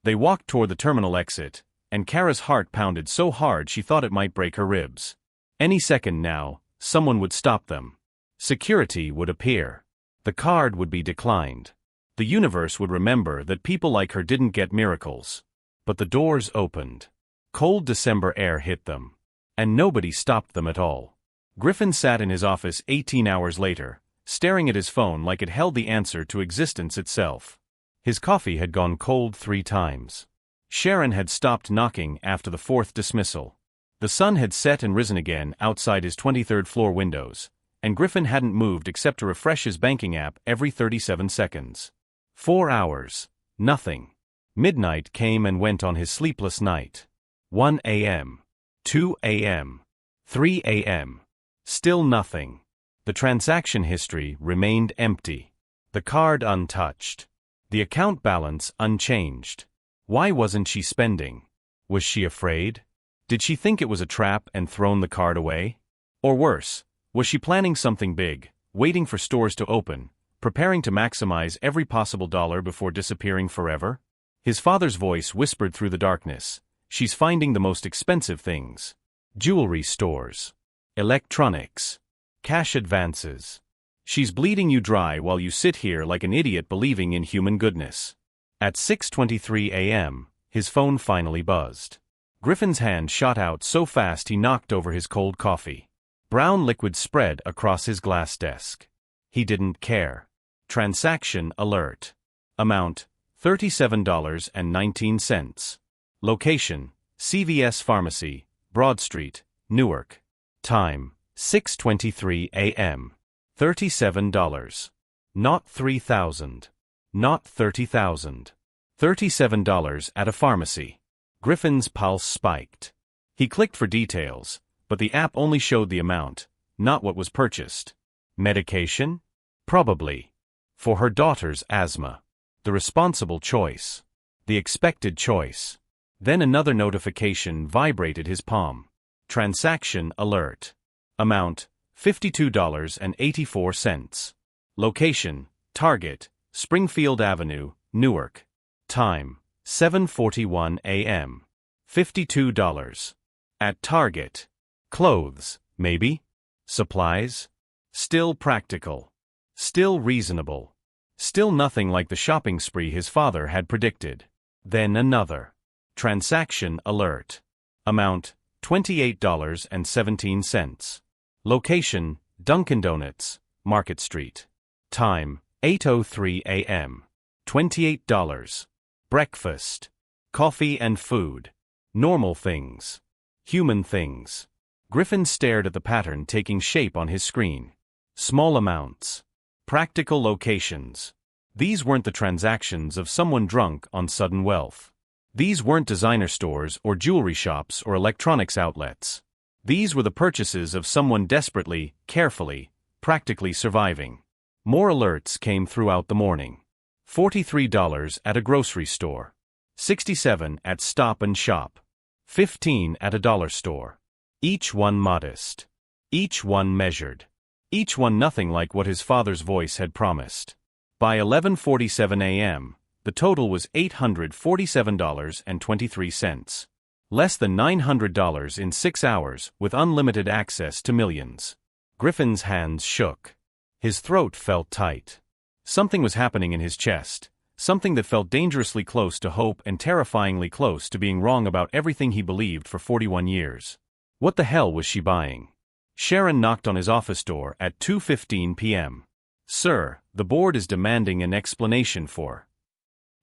They walked toward the terminal exit, and Kara's heart pounded so hard she thought it might break her ribs. Any second now, someone would stop them. Security would appear. The card would be declined. The universe would remember that people like her didn't get miracles. But the doors opened. Cold December air hit them. And nobody stopped them at all. Griffin sat in his office 18 hours later, staring at his phone like it held the answer to existence itself. His coffee had gone cold 3 times. Sharon had stopped knocking after the 4th dismissal. The sun had set and risen again outside his 23rd floor windows, and Griffin hadn't moved except to refresh his banking app every 37 seconds. 4 hours. Nothing. Midnight came and went on his sleepless night. 1 a.m. 2 a.m. 3 a.m. Still nothing. The transaction history remained empty. The card untouched. The account balance unchanged. Why wasn't she spending? Was she afraid? Did she think it was a trap and thrown the card away? Or worse, was she planning something big, waiting for stores to open, preparing to maximize every possible dollar before disappearing forever? His father's voice whispered through the darkness. She's finding the most expensive things. Jewelry stores. Electronics. Cash advances. She's bleeding you dry while you sit here like an idiot believing in human goodness. At 6:23 a.m., his phone finally buzzed. Griffin's hand shot out so fast he knocked over his cold coffee. Brown liquid spread across his glass desk. He didn't care. Transaction alert. Amount, $37.19. Location, CVS Pharmacy, Broad Street, Newark. Time, 6:23 a.m. $37. Not $3,000. Not $30,000. $37 at a pharmacy. Griffin's pulse spiked. He clicked for details, but the app only showed the amount, not what was purchased. Medication? Probably. For her daughter's asthma. The responsible choice. The expected choice. Then another notification vibrated his palm. Transaction alert. Amount, $52.84. Location, Target, Springfield Avenue, Newark. Time, 7:41 a.m. $52. At Target. Clothes, maybe? Supplies? Still practical. Still reasonable. Still nothing like the shopping spree his father had predicted. Then another. Transaction alert. Amount, $28.17. Location, Dunkin' Donuts, Market Street. Time, 8:03 a.m. $28. Breakfast. Coffee and food. Normal things. Human things. Griffin stared at the pattern taking shape on his screen. Small amounts. Practical locations. These weren't the transactions of someone drunk on sudden wealth. These weren't designer stores or jewelry shops or electronics outlets. These were the purchases of someone desperately, carefully, practically surviving. More alerts came throughout the morning. $43 at a grocery store. $67 at Stop and Shop. $15 at a dollar store. Each one modest. Each one measured. Each one nothing like what his father's voice had promised. By 11:47 a.m., the total was $847.23. Less than $900 in 6 hours, with unlimited access to millions. Griffin's hands shook. His throat felt tight. Something was happening in his chest, something that felt dangerously close to hope and terrifyingly close to being wrong about everything he believed for 41 years. What the hell was she buying? Sharon knocked on his office door at 2:15 p.m. "Sir, the board is demanding an explanation for."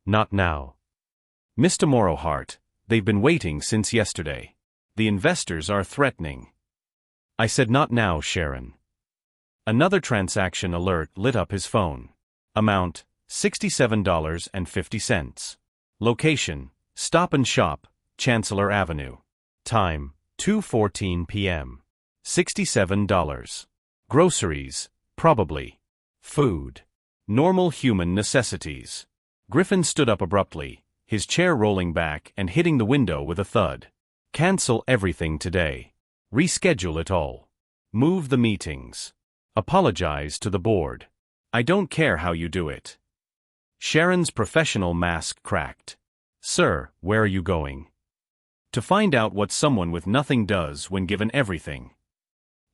"Not now." "Mr. Morrowhart, they've been waiting since yesterday. The investors are threatening." "I said not now, Sharon." Another transaction alert lit up his phone. Amount, $67.50. Location, Stop and Shop, Chancellor Avenue. Time, 2:14 p.m. $67. Groceries, probably. Food. Normal human necessities. Griffin stood up abruptly, his chair rolling back and hitting the window with a thud. "Cancel everything today. Reschedule it all. Move the meetings. Apologize to the board. I don't care how you do it." Sharon's professional mask cracked. "Sir, where are you going?" "To find out what someone with nothing does when given everything."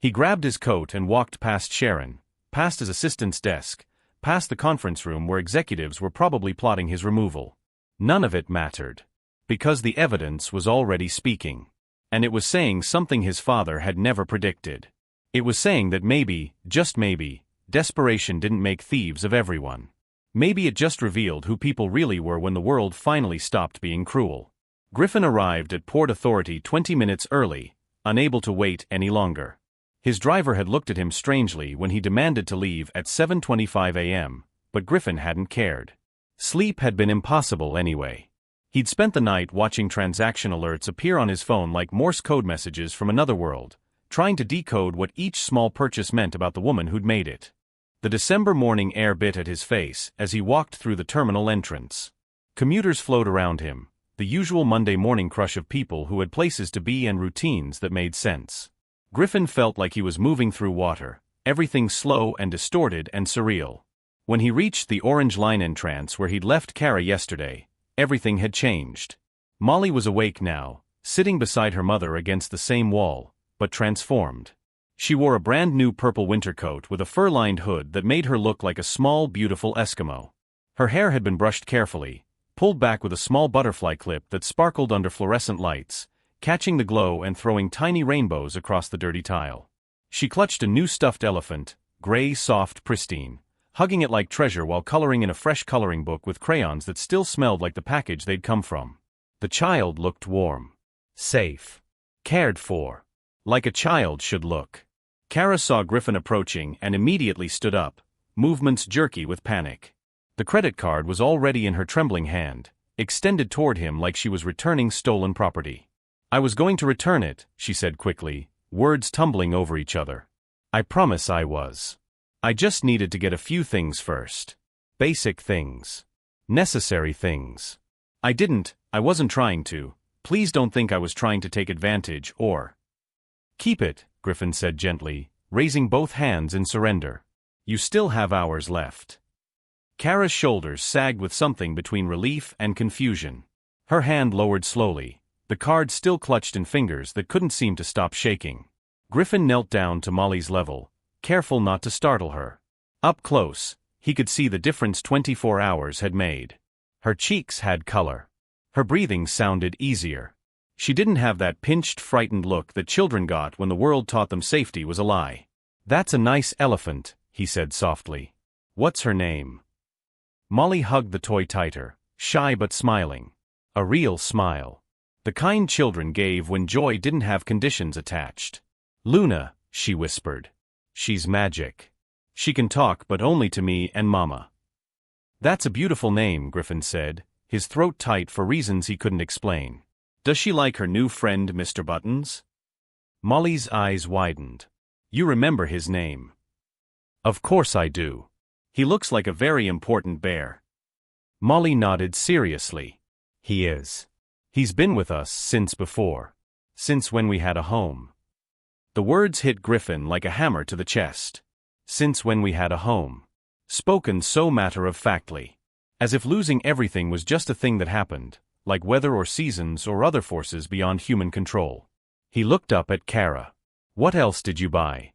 He grabbed his coat and walked past Sharon, past his assistant's desk, past the conference room where executives were probably plotting his removal. None of it mattered. Because the evidence was already speaking. And it was saying something his father had never predicted. It was saying that maybe, just maybe, desperation didn't make thieves of everyone. Maybe it just revealed who people really were when the world finally stopped being cruel. Griffin arrived at Port Authority 20 minutes early, unable to wait any longer. His driver had looked at him strangely when he demanded to leave at 7:25 a.m., but Griffin hadn't cared. Sleep had been impossible anyway. He'd spent the night watching transaction alerts appear on his phone like Morse code messages from another world, trying to decode what each small purchase meant about the woman who'd made it. The December morning air bit at his face as he walked through the terminal entrance. Commuters flowed around him, the usual Monday morning crush of people who had places to be and routines that made sense. Griffin felt like he was moving through water, everything slow and distorted and surreal. When he reached the Orange Line entrance where he'd left Kara yesterday, everything had changed. Molly was awake now, sitting beside her mother against the same wall, but transformed. She wore a brand new purple winter coat with a fur-lined hood that made her look like a small, beautiful Eskimo. Her hair had been brushed carefully, pulled back with a small butterfly clip that sparkled under fluorescent lights, catching the glow and throwing tiny rainbows across the dirty tile. She clutched a new stuffed elephant, gray, soft, pristine, hugging it like treasure while coloring in a fresh coloring book with crayons that still smelled like the package they'd come from. The child looked warm, safe, cared for, like a child should look. Kara saw Griffin approaching and immediately stood up, movements jerky with panic. The credit card was already in her trembling hand, extended toward him like she was returning stolen property. "I was going to return it," she said quickly, words tumbling over each other. "I promise I was. I just needed to get a few things first. Basic things. Necessary things. I wasn't trying to. Please don't think I was trying to take advantage or—" "Keep it," Griffin said gently, raising both hands in surrender. "You still have hours left." Kara's shoulders sagged with something between relief and confusion. Her hand lowered slowly, the card still clutched in fingers that couldn't seem to stop shaking. Griffin knelt down to Molly's level, careful not to startle her. Up close, he could see the difference 24 hours had made. Her cheeks had color. Her breathing sounded easier. She didn't have that pinched, frightened look that children got when the world taught them safety was a lie. "That's a nice elephant," he said softly. "What's her name?" Molly hugged the toy tighter, shy but smiling. A real smile. The kind children gave when joy didn't have conditions attached. "Luna," she whispered. "She's magic. She can talk but only to me and Mama." "That's a beautiful name," Griffin said, his throat tight for reasons he couldn't explain. "Does she like her new friend Mr. Buttons?" Molly's eyes widened. You remember his name? Of course I do. He looks like a very important bear. Molly nodded seriously. He is. He's been with us since before. Since when we had a home. The words hit Griffin like a hammer to the chest. Since when we had a home. Spoken so matter-of-factly. As if losing everything was just a thing that happened, like weather or seasons or other forces beyond human control. He looked up at Kara. What else did you buy?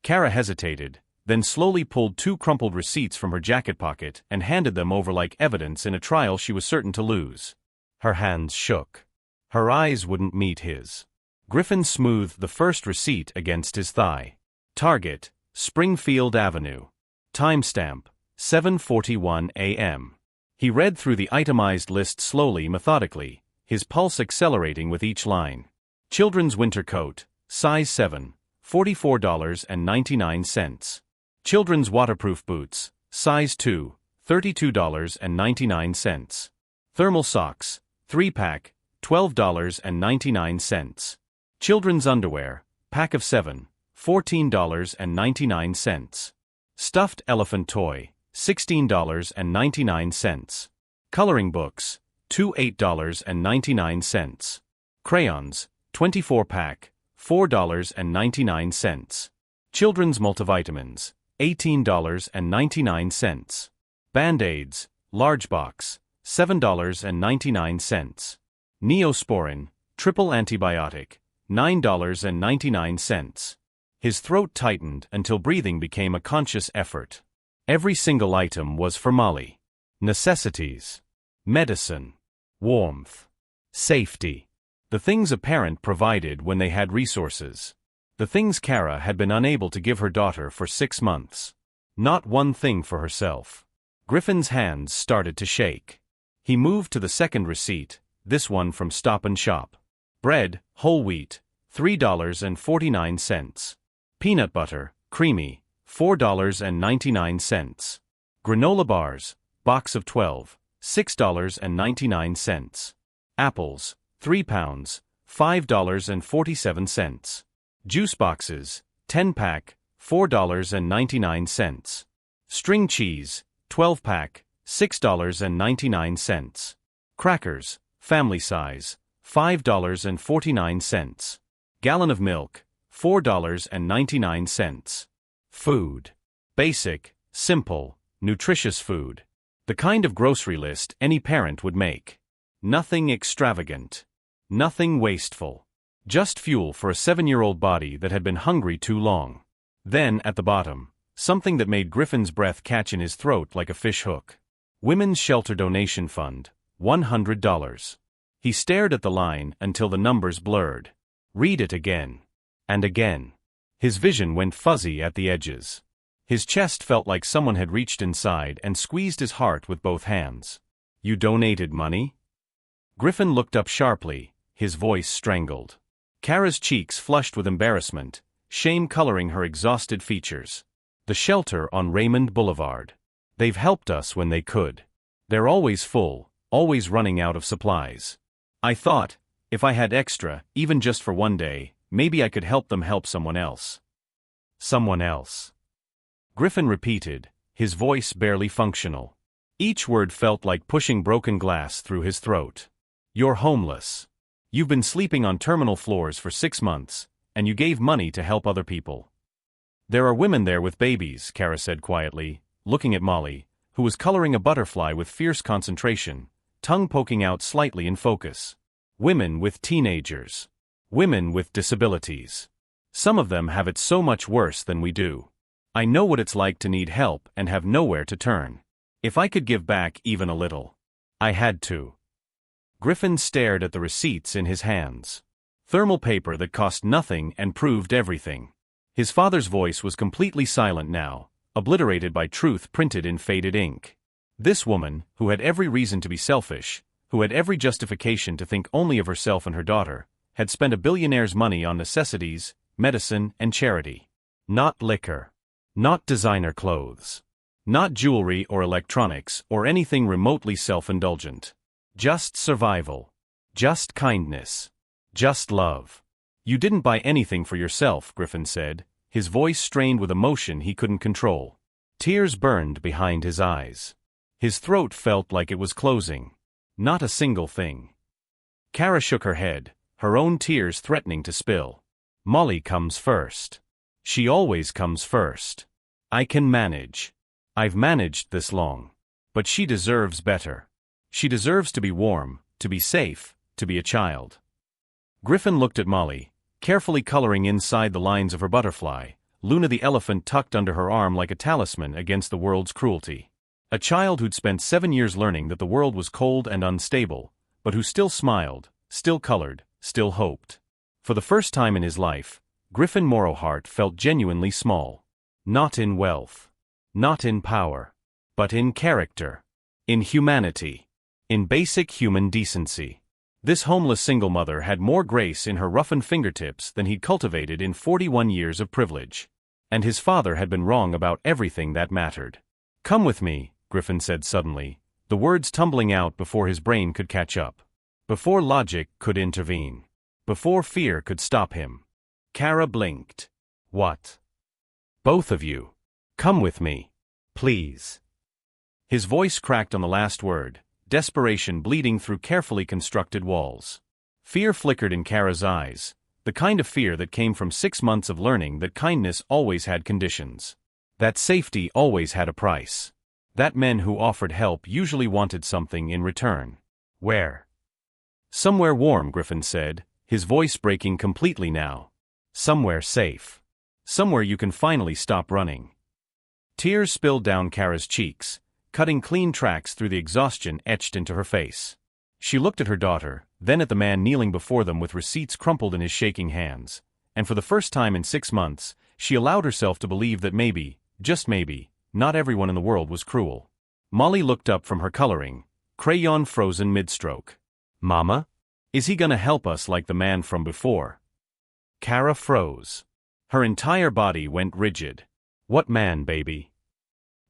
Kara hesitated, then slowly pulled 2 crumpled receipts from her jacket pocket and handed them over like evidence in a trial she was certain to lose. Her hands shook. Her eyes wouldn't meet his. Griffin smoothed the first receipt against his thigh. Target, Springfield Avenue. Timestamp, 7:41 a.m. He read through the itemized list slowly, methodically, his pulse accelerating with each line. Children's winter coat, size 7, $44.99. Children's waterproof boots, size 2, $32.99. Thermal socks, 3-pack, $12.99. Children's underwear, pack of 7, $14.99. Stuffed elephant toy, $16.99. Coloring books, 2 $8.99. Crayons, 24-pack, $4.99. Children's multivitamins, $18.99. Band-Aids, large box, $7.99. Neosporin, triple antibiotic, $9.99. His throat tightened until breathing became a conscious effort. Every single item was for Molly. Necessities. Medicine. Warmth. Safety. The things a parent provided when they had resources. The things Kara had been unable to give her daughter for 6 months. Not one thing for herself. Griffin's hands started to shake. He moved to the second receipt, this one from Stop and Shop. Bread, whole wheat, $3.49. Peanut butter, creamy, $4.99. Granola bars, box of 12, $6.99. Apples, 3 pounds, $5.47. Juice boxes, 10-pack, $4.99. String cheese, 12-pack, $6.99. Crackers, family size, $5.49. Gallon of milk, $4.99. Food. Basic, simple, nutritious food. The kind of grocery list any parent would make. Nothing extravagant. Nothing wasteful. Just fuel for a 7-year-old body that had been hungry too long. Then, at the bottom, something that made Griffin's breath catch in his throat like a fish hook. Women's Shelter Donation Fund, $100. He stared at the line until the numbers blurred. Read it again. And again. His vision went fuzzy at the edges. His chest felt like someone had reached inside and squeezed his heart with both hands. You donated money? Griffin looked up sharply, his voice strangled. Kara's cheeks flushed with embarrassment, shame coloring her exhausted features. The shelter on Raymond Boulevard. They've helped us when they could. They're always full, always running out of supplies. I thought, if I had extra, even just for one day, maybe I could help them help someone else. Someone else. Griffin repeated, his voice barely functional. Each word felt like pushing broken glass through his throat. You're homeless. You've been sleeping on terminal floors for 6 months, and you gave money to help other people. There are women there with babies, Kara said quietly, looking at Molly, who was coloring a butterfly with fierce concentration, tongue poking out slightly in focus. Women with teenagers. Women with disabilities. Some of them have it so much worse than we do. I know what it's like to need help and have nowhere to turn. If I could give back even a little. I had to. Griffin stared at the receipts in his hands. Thermal paper that cost nothing and proved everything. His father's voice was completely silent now, obliterated by truth printed in faded ink. This woman, who had every reason to be selfish, who had every justification to think only of herself and her daughter, had spent a billionaire's money on necessities, medicine, and charity. Not liquor. Not designer clothes. Not jewelry or electronics or anything remotely self-indulgent. Just survival. Just kindness. Just love. You didn't buy anything for yourself, Griffin said, his voice strained with emotion he couldn't control. Tears burned behind his eyes. His throat felt like it was closing. Not a single thing. Kara shook her head, her own tears threatening to spill. Molly comes first. She always comes first. I can manage. I've managed this long. But she deserves better. She deserves to be warm, to be safe, to be a child. Griffin looked at Molly, carefully coloring inside the lines of her butterfly, Luna the elephant tucked under her arm like a talisman against the world's cruelty. A child who'd spent 7 years learning that the world was cold and unstable, but who still smiled, still colored, still hoped. For the first time in his life, Griffin Morrowhart felt genuinely small. Not in wealth. Not in power. But in character. In humanity. In basic human decency. This homeless single mother had more grace in her roughened fingertips than he'd cultivated in 41 years of privilege. And his father had been wrong about everything that mattered. Come with me, Griffin said suddenly, the words tumbling out before his brain could catch up. Before logic could intervene. Before fear could stop him. Kara blinked. What? Both of you. Come with me. Please. His voice cracked on the last word, desperation bleeding through carefully constructed walls. Fear flickered in Kara's eyes, the kind of fear that came from 6 months of learning that kindness always had conditions. That safety always had a price. That men who offered help usually wanted something in return. Where? Somewhere warm, Griffin said, his voice breaking completely now. Somewhere safe. Somewhere you can finally stop running. Tears spilled down Kara's cheeks, cutting clean tracks through the exhaustion etched into her face. She looked at her daughter, then at the man kneeling before them with receipts crumpled in his shaking hands, and for the first time in 6 months, she allowed herself to believe that maybe, just maybe, not everyone in the world was cruel. Molly looked up from her coloring, crayon frozen mid-stroke. Mama? Is he gonna help us like the man from before? Kara froze. Her entire body went rigid. What man, baby?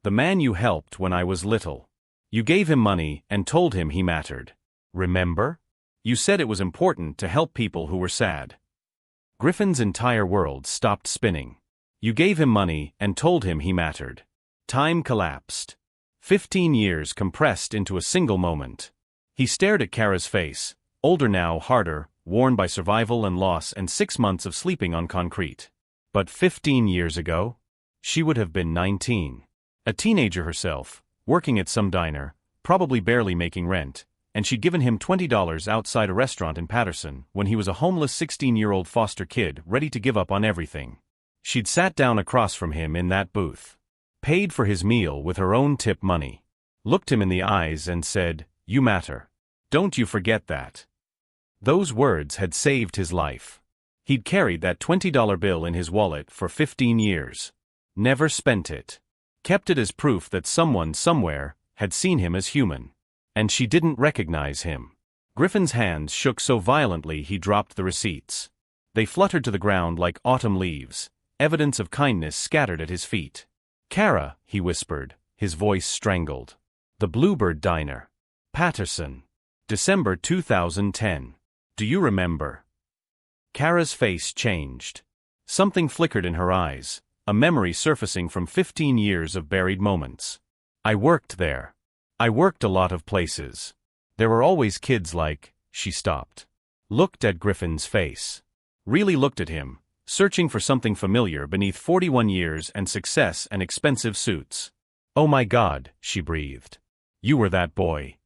The man you helped when I was little. You gave him money and told him he mattered. Remember? You said it was important to help people who were sad. Griffin's entire world stopped spinning. You gave him money and told him he mattered. Time collapsed. 15 years compressed into a single moment. He stared at Kara's face, older now, harder, worn by survival and loss and 6 months of sleeping on concrete. But 15 years ago? She would have been 19. A teenager herself, working at some diner, probably barely making rent, and she'd given him $20 outside a restaurant in Patterson when he was a homeless 16-year-old foster kid ready to give up on everything. She'd sat down across from him in that booth, paid for his meal with her own tip money, looked him in the eyes and said, "You matter. Don't you forget that." Those words had saved his life. He'd carried that $20 bill in his wallet for 15 years. Never spent it. Kept it as proof that someone somewhere had seen him as human. And she didn't recognize him. Griffin's hands shook so violently he dropped the receipts. They fluttered to the ground like autumn leaves, evidence of kindness scattered at his feet. "Kara," he whispered, his voice strangled. "The Bluebird Diner. Patterson. December 2010. Do you remember?" Kara's face changed. Something flickered in her eyes, a memory surfacing from 15 years of buried moments. "I worked there. I worked a lot of places. There were always kids like..." She stopped. Looked at Griffin's face. Really looked at him, searching for something familiar beneath 41 years and success and expensive suits. "Oh my God," she breathed. "You were that boy."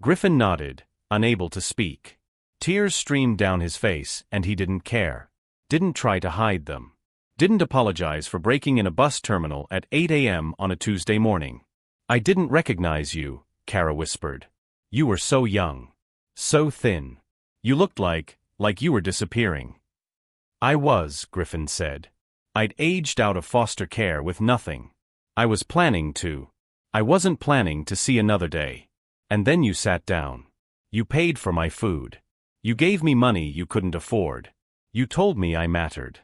Griffin nodded, unable to speak. Tears streamed down his face and he didn't care. Didn't try to hide them. Didn't apologize for breaking in a bus terminal at 8 a.m. on a Tuesday morning. "I didn't recognize you," Kara whispered. "You were so young. So thin. You looked like you were disappearing." "I was," Griffin said. "I'd aged out of foster care with nothing. I was planning to. I wasn't planning to see another day. And then you sat down. You paid for my food. You gave me money you couldn't afford. You told me I mattered."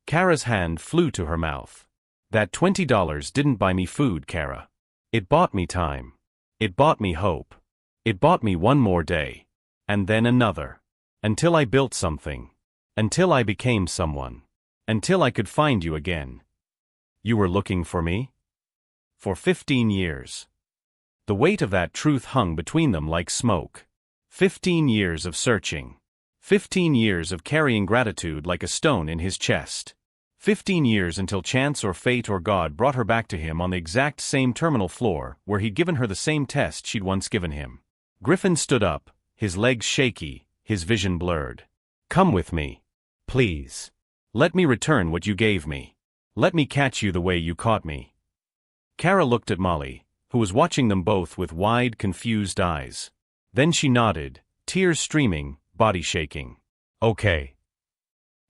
Kara's hand flew to her mouth. "That $20 didn't buy me food, Kara. It bought me time. It bought me hope. It bought me one more day. And then another. Until I built something. Until I became someone. Until I could find you again. You were looking for me? For 15 years. The weight of that truth hung between them like smoke. 15 years of searching. 15 years of carrying gratitude like a stone in his chest. 15 years until chance or fate or God brought her back to him on the exact same terminal floor where he'd given her the same test she'd once given him. Griffin stood up, his legs shaky, his vision blurred. Come with me. Please. Let me return what you gave me. Let me catch you the way you caught me. Kara looked at Molly, who was watching them both with wide, confused eyes. Then she nodded, tears streaming, body shaking. Okay.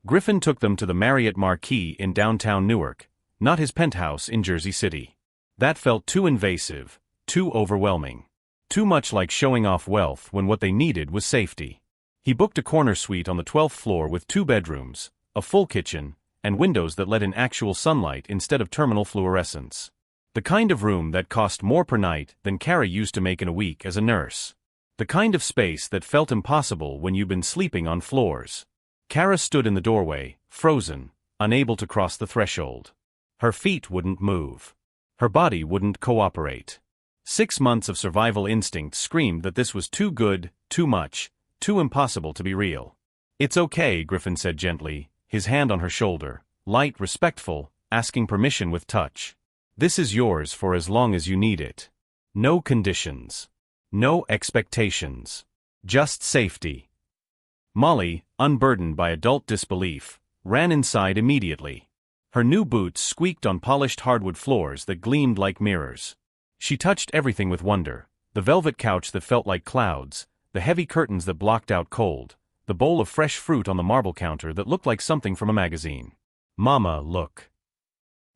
Griffin took them to the Marriott Marquis in downtown Newark, not his penthouse in Jersey City. That felt too invasive, too overwhelming. Too much like showing off wealth when what they needed was safety. He booked a corner suite on the 12th floor with 2 bedrooms, a full kitchen, and windows that let in actual sunlight instead of terminal fluorescence. The kind of room that cost more per night than Kara used to make in a week as a nurse. The kind of space that felt impossible when you'd been sleeping on floors. Kara stood in the doorway, frozen, unable to cross the threshold. Her feet wouldn't move. Her body wouldn't cooperate. 6 months of survival instinct screamed that this was too good, too much, too impossible to be real. It's okay, Griffin said gently, his hand on her shoulder, light, respectful, asking permission with touch. This is yours for as long as you need it. No conditions. No expectations. Just safety. Molly, unburdened by adult disbelief, ran inside immediately. Her new boots squeaked on polished hardwood floors that gleamed like mirrors. She touched everything with wonder, the velvet couch that felt like clouds, the heavy curtains that blocked out cold, the bowl of fresh fruit on the marble counter that looked like something from a magazine. Mama, look.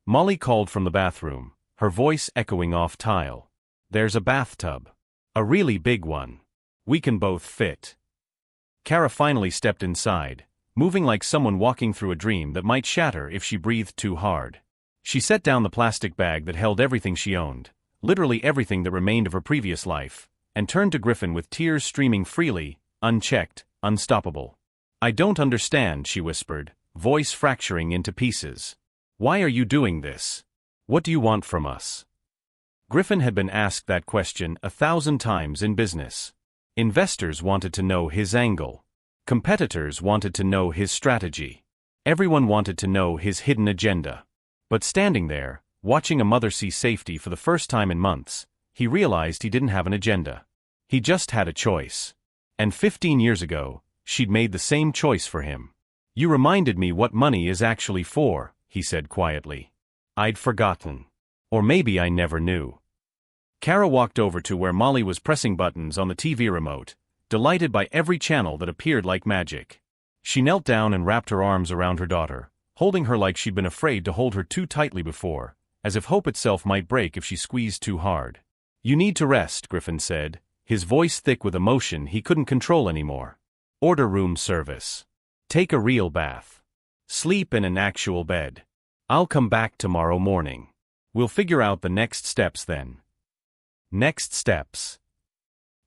Molly called from the bathroom, her voice echoing off tile. There's a bathtub. A really big one. We can both fit. Kara finally stepped inside, moving like someone walking through a dream that might shatter if she breathed too hard. She set down the plastic bag that held everything she owned, literally everything that remained of her previous life, and turned to Griffin with tears streaming freely, unchecked, unstoppable. I don't understand, she whispered, voice fracturing into pieces. Why are you doing this? What do you want from us? Griffin had been asked that question 1,000 times in business. Investors wanted to know his angle. Competitors wanted to know his strategy. Everyone wanted to know his hidden agenda. But standing there, watching a mother see safety for the first time in months, he realized he didn't have an agenda. He just had a choice. And 15 years ago, she'd made the same choice for him. You reminded me what money is actually for, he said quietly. I'd forgotten. Or maybe I never knew. Kara walked over to where Molly was pressing buttons on the TV remote, delighted by every channel that appeared like magic. She knelt down and wrapped her arms around her daughter, holding her like she'd been afraid to hold her too tightly before, as if hope itself might break if she squeezed too hard. You need to rest, Griffin said, his voice thick with emotion he couldn't control anymore. Order room service. Take a real bath. Sleep in an actual bed. I'll come back tomorrow morning. We'll figure out the next steps then. Next steps?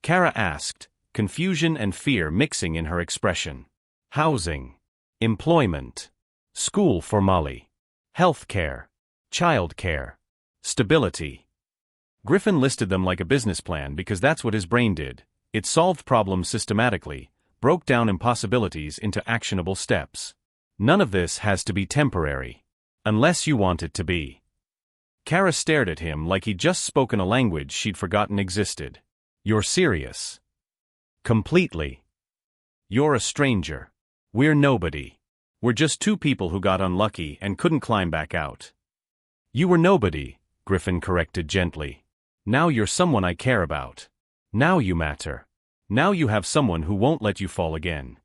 Kara asked, confusion and fear mixing in her expression. Housing. Employment. School for Molly. Health care. Child care. Stability. Griffin listed them like a business plan because that's what his brain did. It solved problems systematically, broke down impossibilities into actionable steps. None of this has to be temporary. Unless you want it to be. Kara stared at him like he'd just spoken a language she'd forgotten existed. You're serious. Completely. You're a stranger. We're nobody. We're just 2 people who got unlucky and couldn't climb back out. You were nobody, Griffin corrected gently. Now you're someone I care about. Now you matter. Now you have someone who won't let you fall again.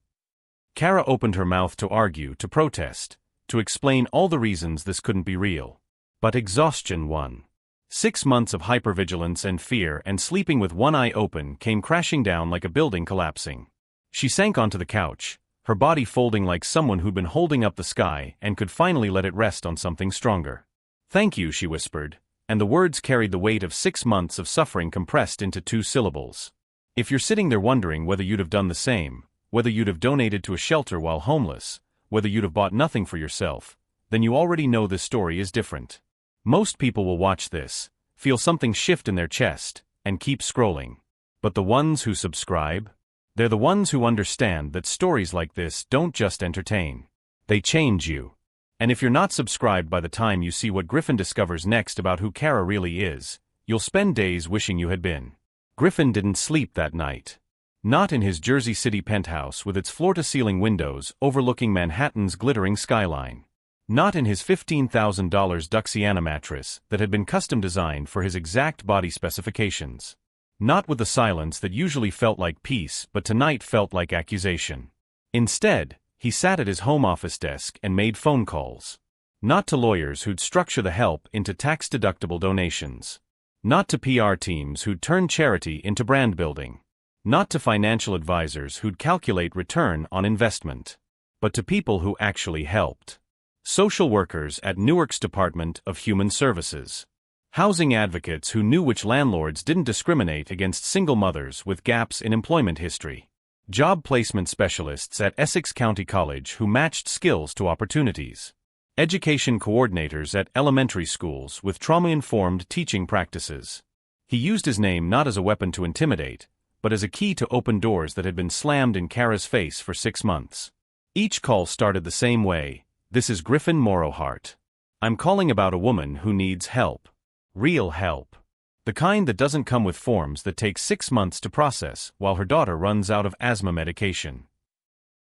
Kara opened her mouth to argue, to protest, to explain all the reasons this couldn't be real. But exhaustion won. 6 months of hypervigilance and fear and sleeping with one eye open came crashing down like a building collapsing. She sank onto the couch, her body folding like someone who'd been holding up the sky and could finally let it rest on something stronger. Thank you, she whispered, and the words carried the weight of 6 months of suffering compressed into 2 syllables. If you're sitting there wondering whether you'd have done the same, whether you'd have donated to a shelter while homeless, whether you'd have bought nothing for yourself, then you already know this story is different. Most people will watch this, feel something shift in their chest, and keep scrolling. But the ones who subscribe? They're the ones who understand that stories like this don't just entertain. They change you. And if you're not subscribed by the time you see what Griffin discovers next about who Kara really is, you'll spend days wishing you had been. Griffin didn't sleep that night. Not in his Jersey City penthouse with its floor-to-ceiling windows overlooking Manhattan's glittering skyline. Not in his $15,000 Duxiana mattress that had been custom designed for his exact body specifications. Not with the silence that usually felt like peace but tonight felt like accusation. Instead, he sat at his home office desk and made phone calls. Not to lawyers who'd structure the help into tax-deductible donations. Not to PR teams who'd turn charity into brand building. Not to financial advisors who'd calculate return on investment. But to people who actually helped. Social workers at Newark's Department of Human Services. Housing advocates who knew which landlords didn't discriminate against single mothers with gaps in employment history. Job placement specialists at Essex County College who matched skills to opportunities. Education coordinators at elementary schools with trauma-informed teaching practices. He used his name not as a weapon to intimidate, but as a key to open doors that had been slammed in Kara's face for 6 months. Each call started the same way. This is Griffin Morrowhart. I'm calling about a woman who needs help. Real help. The kind that doesn't come with forms that take 6 months to process while her daughter runs out of asthma medication.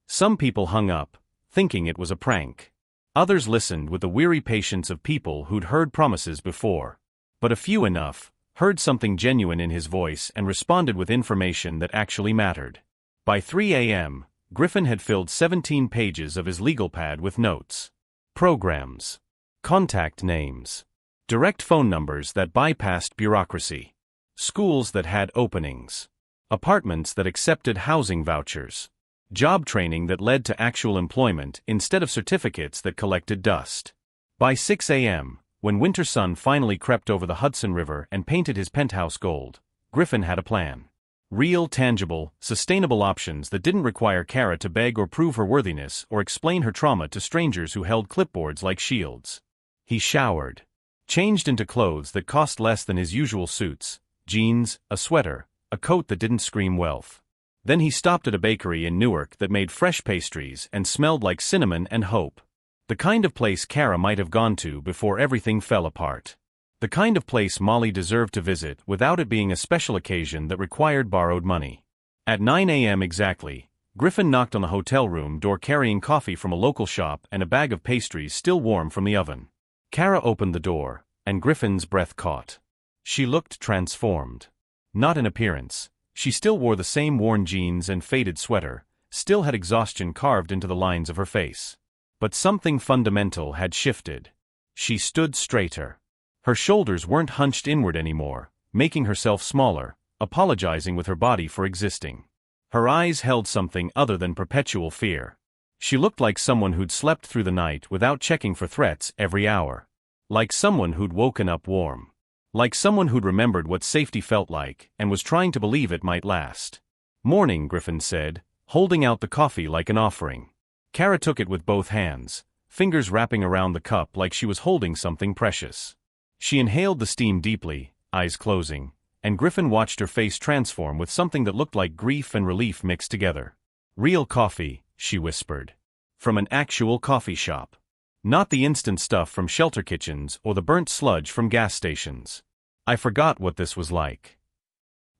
Some people hung up, thinking it was a prank. Others listened with the weary patience of people who'd heard promises before. But a few enough heard something genuine in his voice and responded with information that actually mattered. By 3 a.m., Griffin had filled 17 pages of his legal pad with notes. Programs. Contact names. Direct phone numbers that bypassed bureaucracy. Schools that had openings. Apartments that accepted housing vouchers. Job training that led to actual employment instead of certificates that collected dust. By 6 a.m., when winter sun finally crept over the Hudson River and painted his penthouse gold, Griffin had a plan. Real, tangible, sustainable options that didn't require Kara to beg or prove her worthiness or explain her trauma to strangers who held clipboards like shields. He showered. Changed into clothes that cost less than his usual suits, jeans, a sweater, a coat that didn't scream wealth. Then he stopped at a bakery in Newark that made fresh pastries and smelled like cinnamon and hope. The kind of place Kara might have gone to before everything fell apart. The kind of place Molly deserved to visit without it being a special occasion that required borrowed money. At 9 a.m. exactly, Griffin knocked on the hotel room door carrying coffee from a local shop and a bag of pastries still warm from the oven. Kara opened the door, and Griffin's breath caught. She looked transformed. Not in appearance. She still wore the same worn jeans and faded sweater, still had exhaustion carved into the lines of her face. But something fundamental had shifted. She stood straighter. Her shoulders weren't hunched inward anymore, making herself smaller, apologizing with her body for existing. Her eyes held something other than perpetual fear. She looked like someone who'd slept through the night without checking for threats every hour. Like someone who'd woken up warm. Like someone who'd remembered what safety felt like and was trying to believe it might last. "Morning," Griffin said, holding out the coffee like an offering. Kara took it with both hands, fingers wrapping around the cup like she was holding something precious. She inhaled the steam deeply, eyes closing, and Griffin watched her face transform with something that looked like grief and relief mixed together. "Real coffee," she whispered. "From an actual coffee shop. Not the instant stuff from shelter kitchens or the burnt sludge from gas stations. I forgot what this was like."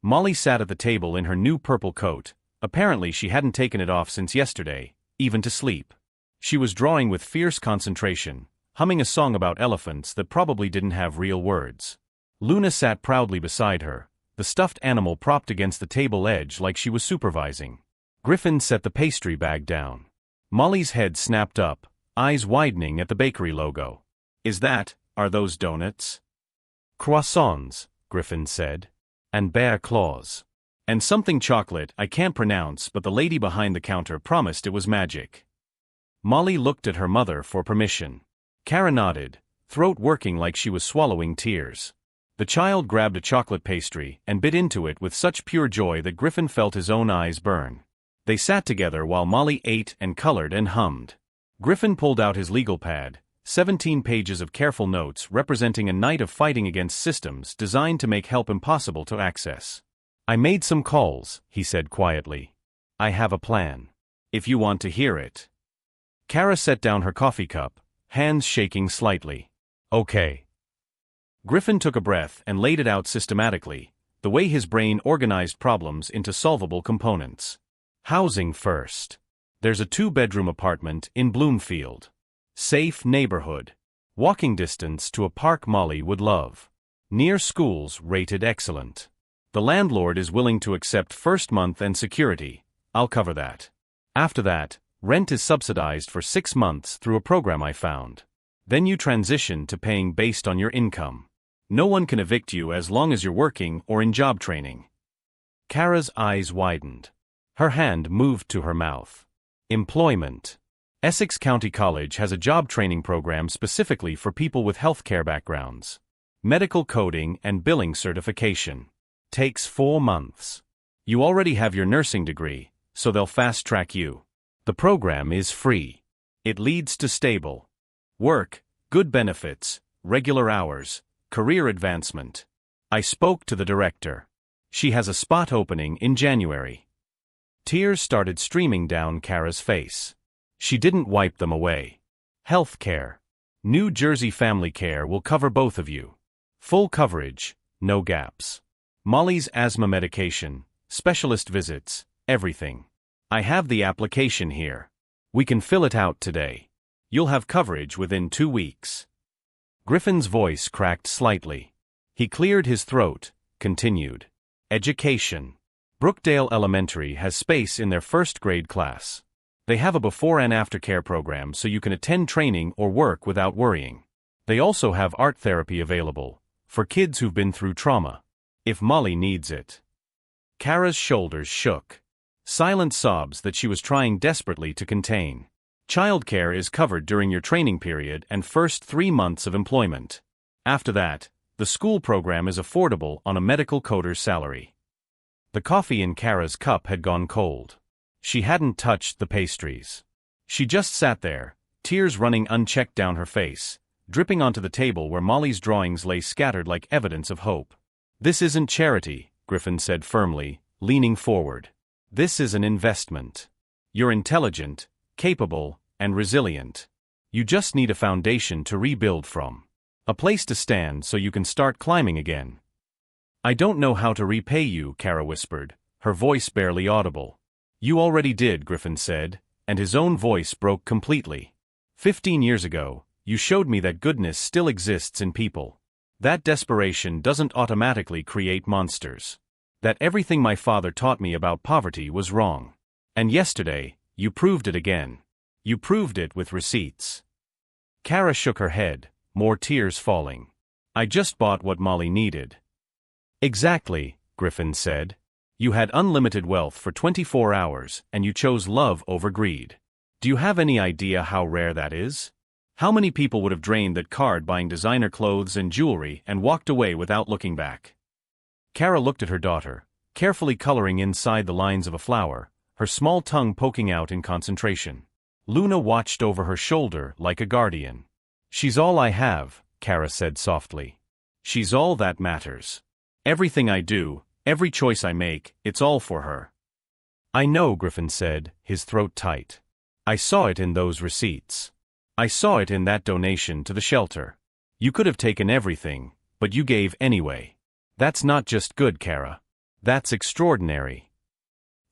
Molly sat at the table in her new purple coat. Apparently she hadn't taken it off since yesterday, even to sleep. She was drawing with fierce concentration, humming a song about elephants that probably didn't have real words. Luna sat proudly beside her, the stuffed animal propped against the table edge like she was supervising. Griffin set the pastry bag down. Molly's head snapped up, eyes widening at the bakery logo. Are those donuts?" "Croissants," Griffin said. "And bear claws. And something chocolate I can't pronounce, but the lady behind the counter promised it was magic." Molly looked at her mother for permission. Kara nodded, throat working like she was swallowing tears. The child grabbed a chocolate pastry and bit into it with such pure joy that Griffin felt his own eyes burn. They sat together while Molly ate and colored and hummed. Griffin pulled out his legal pad, 17 pages of careful notes representing a night of fighting against systems designed to make help impossible to access. I made some calls, he said quietly. I have a plan. If you want to hear it. Kara set down her coffee cup, hands shaking slightly. Okay. Griffin took a breath and laid it out systematically, the way his brain organized problems into solvable components. Housing first. There's a 2-bedroom apartment in Bloomfield. Safe neighborhood. Walking distance to a park Molly would love. Near schools rated excellent. The landlord is willing to accept first month and security. I'll cover that. After that, rent is subsidized for 6 months through a program I found. Then you transition to paying based on your income. No one can evict you as long as you're working or in job training. Kara's eyes widened. Her hand moved to her mouth. Employment. Essex County College has a job training program specifically for people with healthcare backgrounds. Medical coding and billing certification. Takes 4 months. You already have your nursing degree, so they'll fast-track you. The program is free. It leads to stable work, good benefits, regular hours, career advancement. I spoke to the director. She has a spot opening in January. Tears started streaming down Kara's face. She didn't wipe them away. Healthcare. New Jersey Family Care will cover both of you. Full coverage, no gaps. Molly's asthma medication, specialist visits, everything. I have the application here. We can fill it out today. You'll have coverage within 2 weeks. Griffin's voice cracked slightly. He cleared his throat, continued. Education. Brookdale Elementary has space in their first-grade class. They have a before and after care program so you can attend training or work without worrying. They also have art therapy available, for kids who've been through trauma. If Molly needs it. Kara's shoulders shook. Silent sobs that she was trying desperately to contain. Childcare is covered during your training period and first 3 months of employment. After that, the school program is affordable on a medical coder's salary. The coffee in Kara's cup had gone cold. She hadn't touched the pastries. She just sat there, tears running unchecked down her face, dripping onto the table where Molly's drawings lay scattered like evidence of hope. This isn't charity, Griffin said firmly, leaning forward. This is an investment. You're intelligent, capable, and resilient. You just need a foundation to rebuild from. A place to stand so you can start climbing again. I don't know how to repay you, Kara whispered, her voice barely audible. You already did, Griffin said, and his own voice broke completely. 15 years ago, you showed me that goodness still exists in people. That desperation doesn't automatically create monsters. That everything my father taught me about poverty was wrong. And yesterday, you proved it again. You proved it with receipts. Kara shook her head, more tears falling. I just bought what Molly needed. Exactly, Griffin said. You had unlimited wealth for 24 hours, and you chose love over greed. Do you have any idea how rare that is? How many people would have drained that card buying designer clothes and jewelry and walked away without looking back? Kara looked at her daughter, carefully coloring inside the lines of a flower, her small tongue poking out in concentration. Luna watched over her shoulder like a guardian. She's all I have, Kara said softly. She's all that matters. Everything I do, every choice I make, it's all for her. I know, Griffin said, his throat tight. I saw it in those receipts. I saw it in that donation to the shelter. You could have taken everything, but you gave anyway. That's not just good, Kara. That's extraordinary.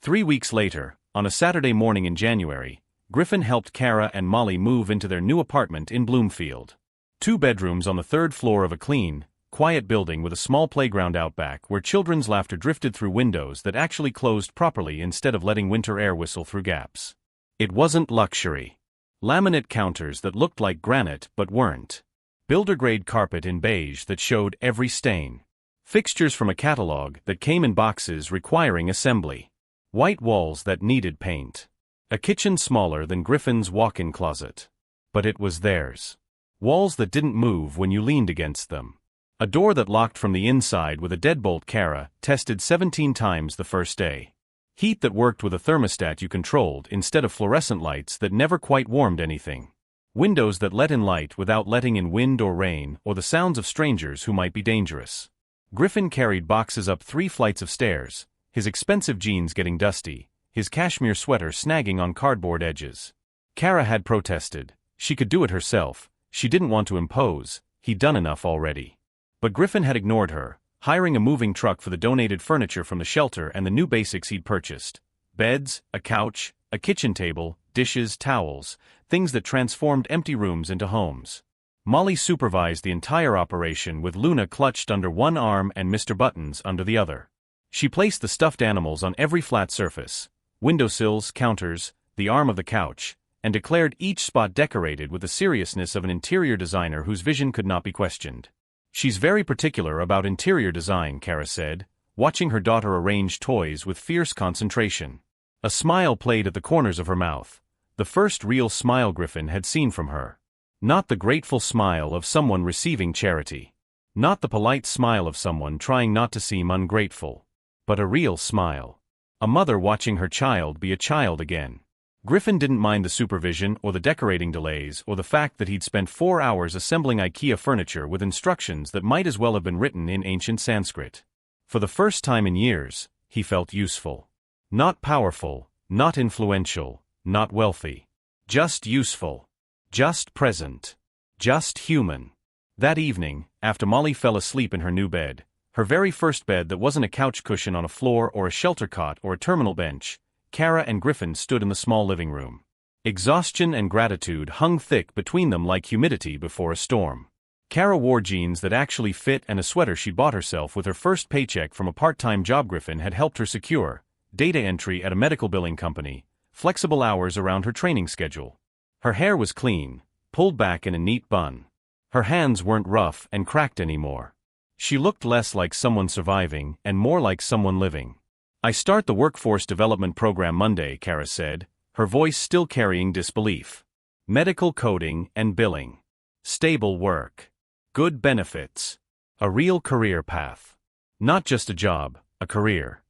3 weeks later, on a Saturday morning in January, Griffin helped Kara and Molly move into their new apartment in Bloomfield. 2 bedrooms on the 3rd floor of a clean, quiet building with a small playground out back where children's laughter drifted through windows that actually closed properly instead of letting winter air whistle through gaps. It wasn't luxury. Laminate counters that looked like granite but weren't. Builder-grade carpet in beige that showed every stain. Fixtures from a catalog that came in boxes requiring assembly. White walls that needed paint. A kitchen smaller than Griffin's walk-in closet. But it was theirs. Walls that didn't move when you leaned against them. A door that locked from the inside with a deadbolt Kara tested 17 times the first day. Heat that worked with a thermostat you controlled instead of fluorescent lights that never quite warmed anything. Windows that let in light without letting in wind or rain or the sounds of strangers who might be dangerous. Griffin carried boxes up 3 flights of stairs, his expensive jeans getting dusty, his cashmere sweater snagging on cardboard edges. Kara had protested. She could do it herself. She didn't want to impose. He'd done enough already. But Griffin had ignored her, hiring a moving truck for the donated furniture from the shelter and the new basics he'd purchased. Beds, a couch, a kitchen table, dishes, towels, things that transformed empty rooms into homes. Molly supervised the entire operation with Luna clutched under one arm and Mr. Buttons under the other. She placed the stuffed animals on every flat surface, windowsills, counters, the arm of the couch, and declared each spot decorated with the seriousness of an interior designer whose vision could not be questioned. She's very particular about interior design, Kara said, watching her daughter arrange toys with fierce concentration. A smile played at the corners of her mouth, the first real smile Griffin had seen from her. Not the grateful smile of someone receiving charity. Not the polite smile of someone trying not to seem ungrateful. But a real smile. A mother watching her child be a child again. Griffin didn't mind the supervision or the decorating delays or the fact that he'd spent 4 hours assembling IKEA furniture with instructions that might as well have been written in ancient Sanskrit. For the first time in years, he felt useful. Not powerful, not influential, not wealthy. Just useful. Just present. Just human. That evening, after Molly fell asleep in her new bed, her very first bed that wasn't a couch cushion on a floor or a shelter cot or a terminal bench, Kara and Griffin stood in the small living room. Exhaustion and gratitude hung thick between them like humidity before a storm. Kara wore jeans that actually fit and a sweater she bought herself with her first paycheck from a part-time job Griffin had helped her secure, data entry at a medical billing company, flexible hours around her training schedule. Her hair was clean, pulled back in a neat bun. Her hands weren't rough and cracked anymore. She looked less like someone surviving and more like someone living. I start the workforce development program Monday, Kara said, her voice still carrying disbelief. Medical coding and billing. Stable work. Good benefits. A real career path. Not just a job, a career.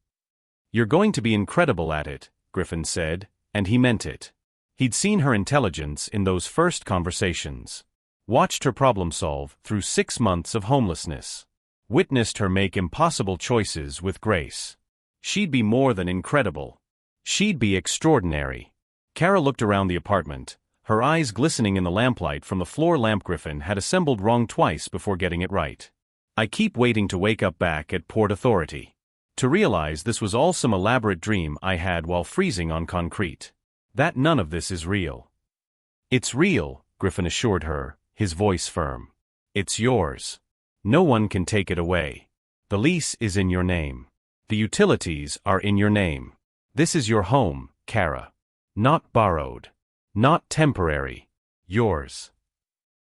You're going to be incredible at it, Griffin said, and he meant it. He'd seen her intelligence in those first conversations. Watched her problem solve through 6 months of homelessness. Witnessed her make impossible choices with grace. She'd be more than incredible. She'd be extraordinary. Kara looked around the apartment, her eyes glistening in the lamplight from the floor lamp Griffin had assembled wrong twice before getting it right. I keep waiting to wake up back at Port Authority. To realize this was all some elaborate dream I had while freezing on concrete. That none of this is real. It's real, Griffin assured her, his voice firm. It's yours. No one can take it away. The lease is in your name. The utilities are in your name. This is your home, Kara. Not borrowed. Not temporary. Yours.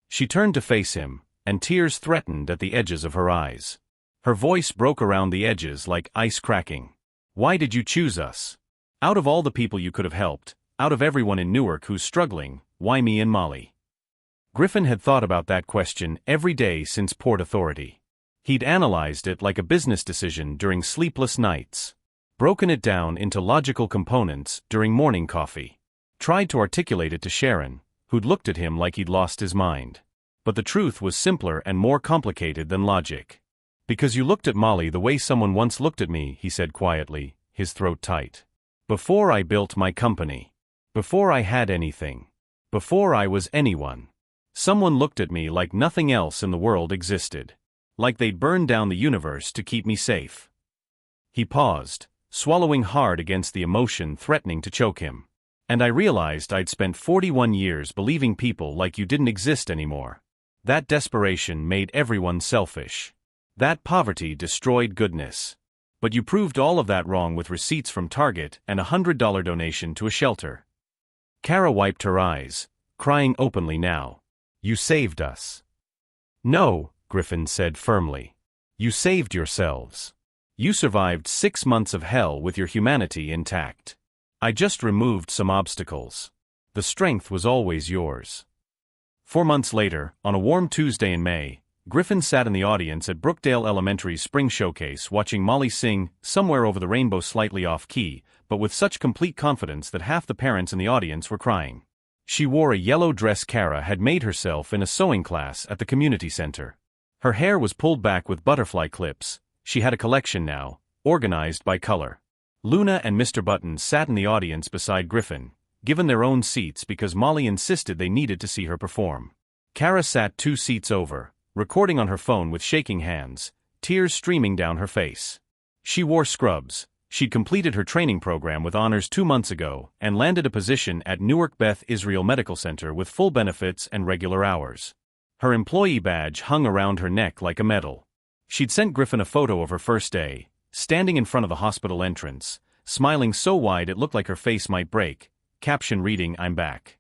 She turned to face him, and tears threatened at the edges of her eyes. Her voice broke around the edges like ice cracking. Why did you choose us? Out of all the people you could have helped, out of everyone in Newark who's struggling, why me and Molly? Griffin had thought about that question every day since Port Authority. He'd analyzed it like a business decision during sleepless nights. Broken it down into logical components during morning coffee. Tried to articulate it to Sharon, who'd looked at him like he'd lost his mind. But the truth was simpler and more complicated than logic. Because you looked at Molly the way someone once looked at me, he said quietly, his throat tight. Before I built my company. Before I had anything. Before I was anyone. Someone looked at me like nothing else in the world existed. Like they'd burned down the universe to keep me safe. He paused, swallowing hard against the emotion threatening to choke him. And I realized I'd spent 41 years believing people like you didn't exist anymore. That desperation made everyone selfish. That poverty destroyed goodness. But you proved all of that wrong with receipts from Target and a $100 donation to a shelter. Kara wiped her eyes, crying openly now. You saved us. No, Griffin said firmly. You saved yourselves. You survived 6 months of hell with your humanity intact. I just removed some obstacles. The strength was always yours. 4 months later, on a warm Tuesday in May, Griffin sat in the audience at Brookdale Elementary's spring showcase watching Molly sing "Somewhere Over the Rainbow" slightly off-key, but with such complete confidence that half the parents in the audience were crying. She wore a yellow dress Kara had made herself in a sewing class at the community center. Her hair was pulled back with butterfly clips. She had a collection now, organized by color. Luna and Mr. Buttons sat in the audience beside Griffin, given their own seats because Molly insisted they needed to see her perform. Kara sat 2 seats over, recording on her phone with shaking hands, tears streaming down her face. She wore scrubs. She'd completed her training program with honors 2 months ago and landed a position at Newark Beth Israel Medical Center with full benefits and regular hours. Her employee badge hung around her neck like a medal. She'd sent Griffin a photo of her first day, standing in front of the hospital entrance, smiling so wide it looked like her face might break, caption reading, "I'm back."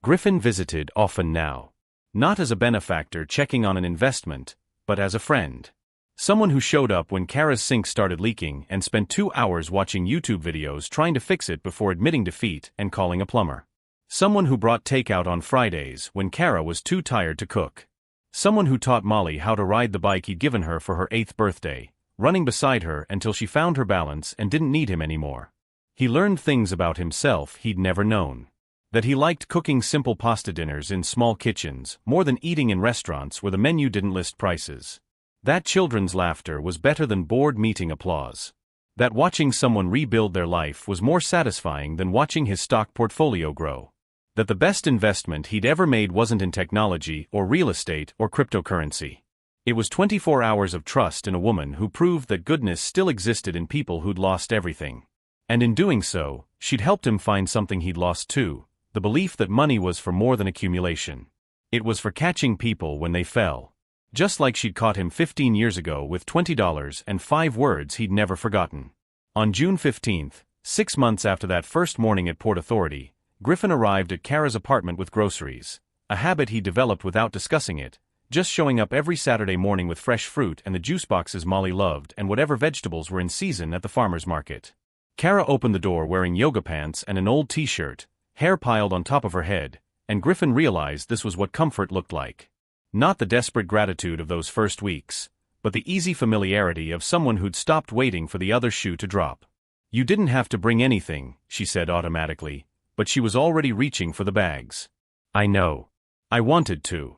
Griffin visited often now. Not as a benefactor checking on an investment, but as a friend. Someone who showed up when Kara's sink started leaking and spent 2 hours watching YouTube videos trying to fix it before admitting defeat and calling a plumber. Someone who brought takeout on Fridays when Kara was too tired to cook. Someone who taught Molly how to ride the bike he'd given her for her 8th birthday, running beside her until she found her balance and didn't need him anymore. He learned things about himself he'd never known. That he liked cooking simple pasta dinners in small kitchens more than eating in restaurants where the menu didn't list prices. That children's laughter was better than board meeting applause. That watching someone rebuild their life was more satisfying than watching his stock portfolio grow. That the best investment he'd ever made wasn't in technology or real estate or cryptocurrency. It was 24 hours of trust in a woman who proved that goodness still existed in people who'd lost everything. And in doing so, she'd helped him find something he'd lost too, the belief that money was for more than accumulation. It was for catching people when they fell. Just like she'd caught him 15 years ago with $20 and 5 words he'd never forgotten. On June 15th, 6 months after that first morning at Port Authority, Griffin arrived at Kara's apartment with groceries, a habit he developed without discussing it, just showing up every Saturday morning with fresh fruit and the juice boxes Molly loved and whatever vegetables were in season at the farmer's market. Kara opened the door wearing yoga pants and an old t-shirt, hair piled on top of her head, and Griffin realized this was what comfort looked like. Not the desperate gratitude of those first weeks, but the easy familiarity of someone who'd stopped waiting for the other shoe to drop. "You didn't have to bring anything," she said automatically, but she was already reaching for the bags. "I know. I wanted to."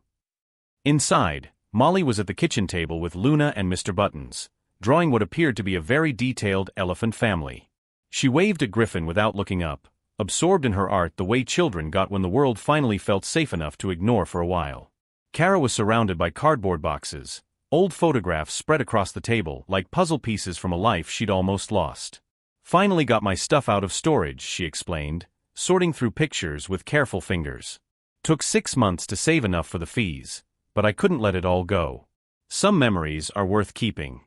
Inside, Molly was at the kitchen table with Luna and Mr. Buttons, drawing what appeared to be a very detailed elephant family. She waved at Griffin without looking up, absorbed in her art the way children got when the world finally felt safe enough to ignore for a while. Kara was surrounded by cardboard boxes, old photographs spread across the table like puzzle pieces from a life she'd almost lost. "Finally got my stuff out of storage," she explained, sorting through pictures with careful fingers. "Took 6 months to save enough for the fees, but I couldn't let it all go. Some memories are worth keeping."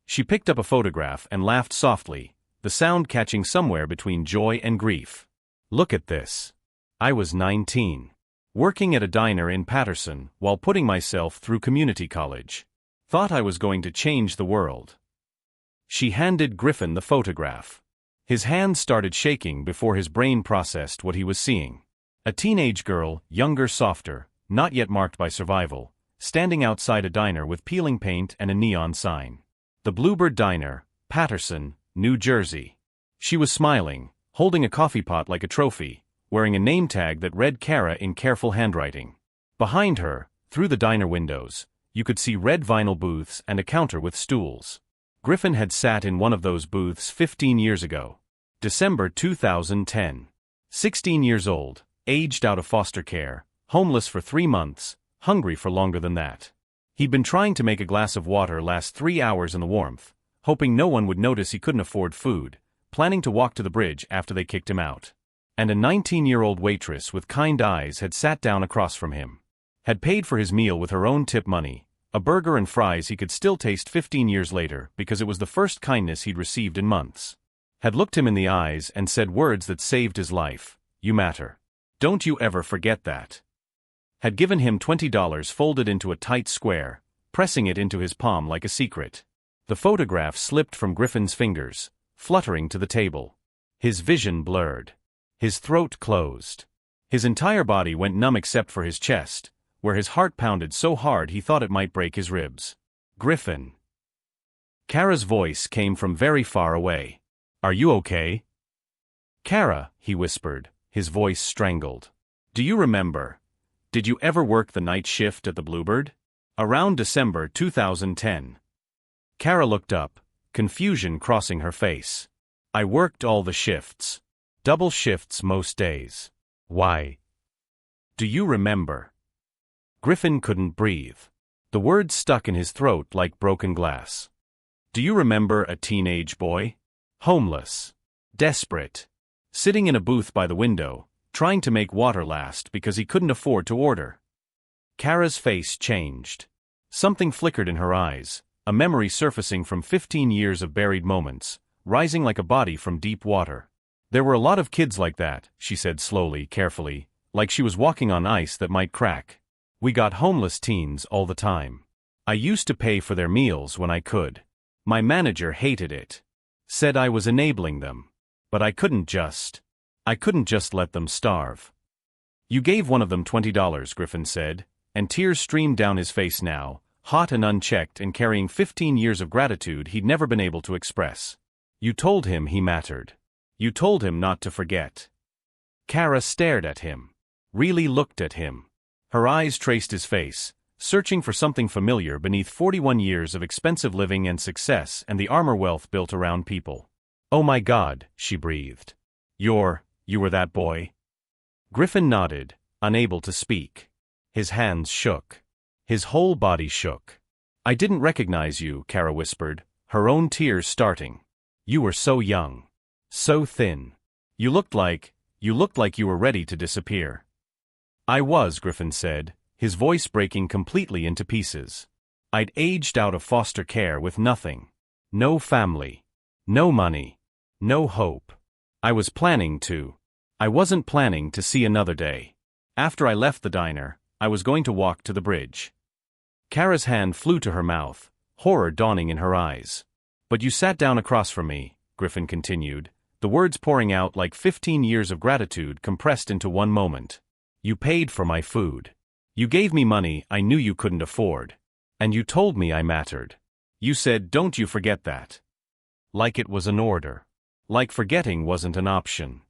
She picked up a photograph and laughed softly, the sound catching somewhere between joy and grief. "Look at this. I was 19. Working at a diner in Paterson while putting myself through community college. Thought I was going to change the world." She handed Griffin the photograph. His hands started shaking before his brain processed what he was seeing. A teenage girl, younger, softer, not yet marked by survival, standing outside a diner with peeling paint and a neon sign. The Bluebird Diner, Paterson, New Jersey. She was smiling, holding a coffee pot like a trophy, wearing a name tag that read Kara in careful handwriting. Behind her, through the diner windows, you could see red vinyl booths and a counter with stools. Griffin had sat in one of those booths 15 years ago. December 2010. 16 years old, aged out of foster care, homeless for 3 months, hungry for longer than that. He'd been trying to make a glass of water last 3 hours in the warmth, hoping no one would notice he couldn't afford food, planning to walk to the bridge after they kicked him out. And a 19-year-old waitress with kind eyes had sat down across from him. Had paid for his meal with her own tip money, a burger and fries he could still taste 15 years later because it was the first kindness he'd received in months. Had looked him in the eyes and said words that saved his life. "You matter. Don't you ever forget that." Had given him $20 folded into a tight square, pressing it into his palm like a secret. The photograph slipped from Griffin's fingers, fluttering to the table. His vision blurred. His throat closed. His entire body went numb except for his chest, where his heart pounded so hard he thought it might break his ribs. Griffin. Kara's voice came from very far away. Are you okay? Kara, he whispered, his voice strangled. Do you remember? Did you ever work the night shift at the Bluebird? Around December 2010. Kara looked up, confusion crossing her face. I worked all the shifts. Double shifts most days. Why? Do you remember? Griffin couldn't breathe. The words stuck in his throat like broken glass. Do you remember a teenage boy? Homeless. Desperate. Sitting in a booth by the window, trying to make water last because he couldn't afford to order. Kara's face changed. Something flickered in her eyes, a memory surfacing from 15 years of buried moments, rising like a body from deep water. There were a lot of kids like that, she said slowly, carefully, like she was walking on ice that might crack. We got homeless teens all the time. I used to pay for their meals when I could. My manager hated it. Said I was enabling them. But I couldn't just let them starve. You gave one of them $20, Griffin said, and tears streamed down his face now, hot and unchecked and carrying 15 years of gratitude he'd never been able to express. You told him he mattered. You told him not to forget. Kara stared at him. Really looked at him. Her eyes traced his face, searching for something familiar beneath 41 years of expensive living and success and the armor wealth built around people. Oh my God, she breathed. You were that boy? Griffin nodded, unable to speak. His hands shook. His whole body shook. I didn't recognize you, Kara whispered, her own tears starting. You were so young. So thin. You looked like you were ready to disappear. I was, Griffin said, his voice breaking completely into pieces. I'd aged out of foster care with nothing. No family. No money. No hope. I wasn't planning to see another day. After I left the diner, I was going to walk to the bridge. Kara's hand flew to her mouth, horror dawning in her eyes. But you sat down across from me, Griffin continued, the words pouring out like 15 years of gratitude compressed into one moment. You paid for my food. You gave me money I knew you couldn't afford. And you told me I mattered. You said, don't you forget that. Like it was an order. Like forgetting wasn't an option.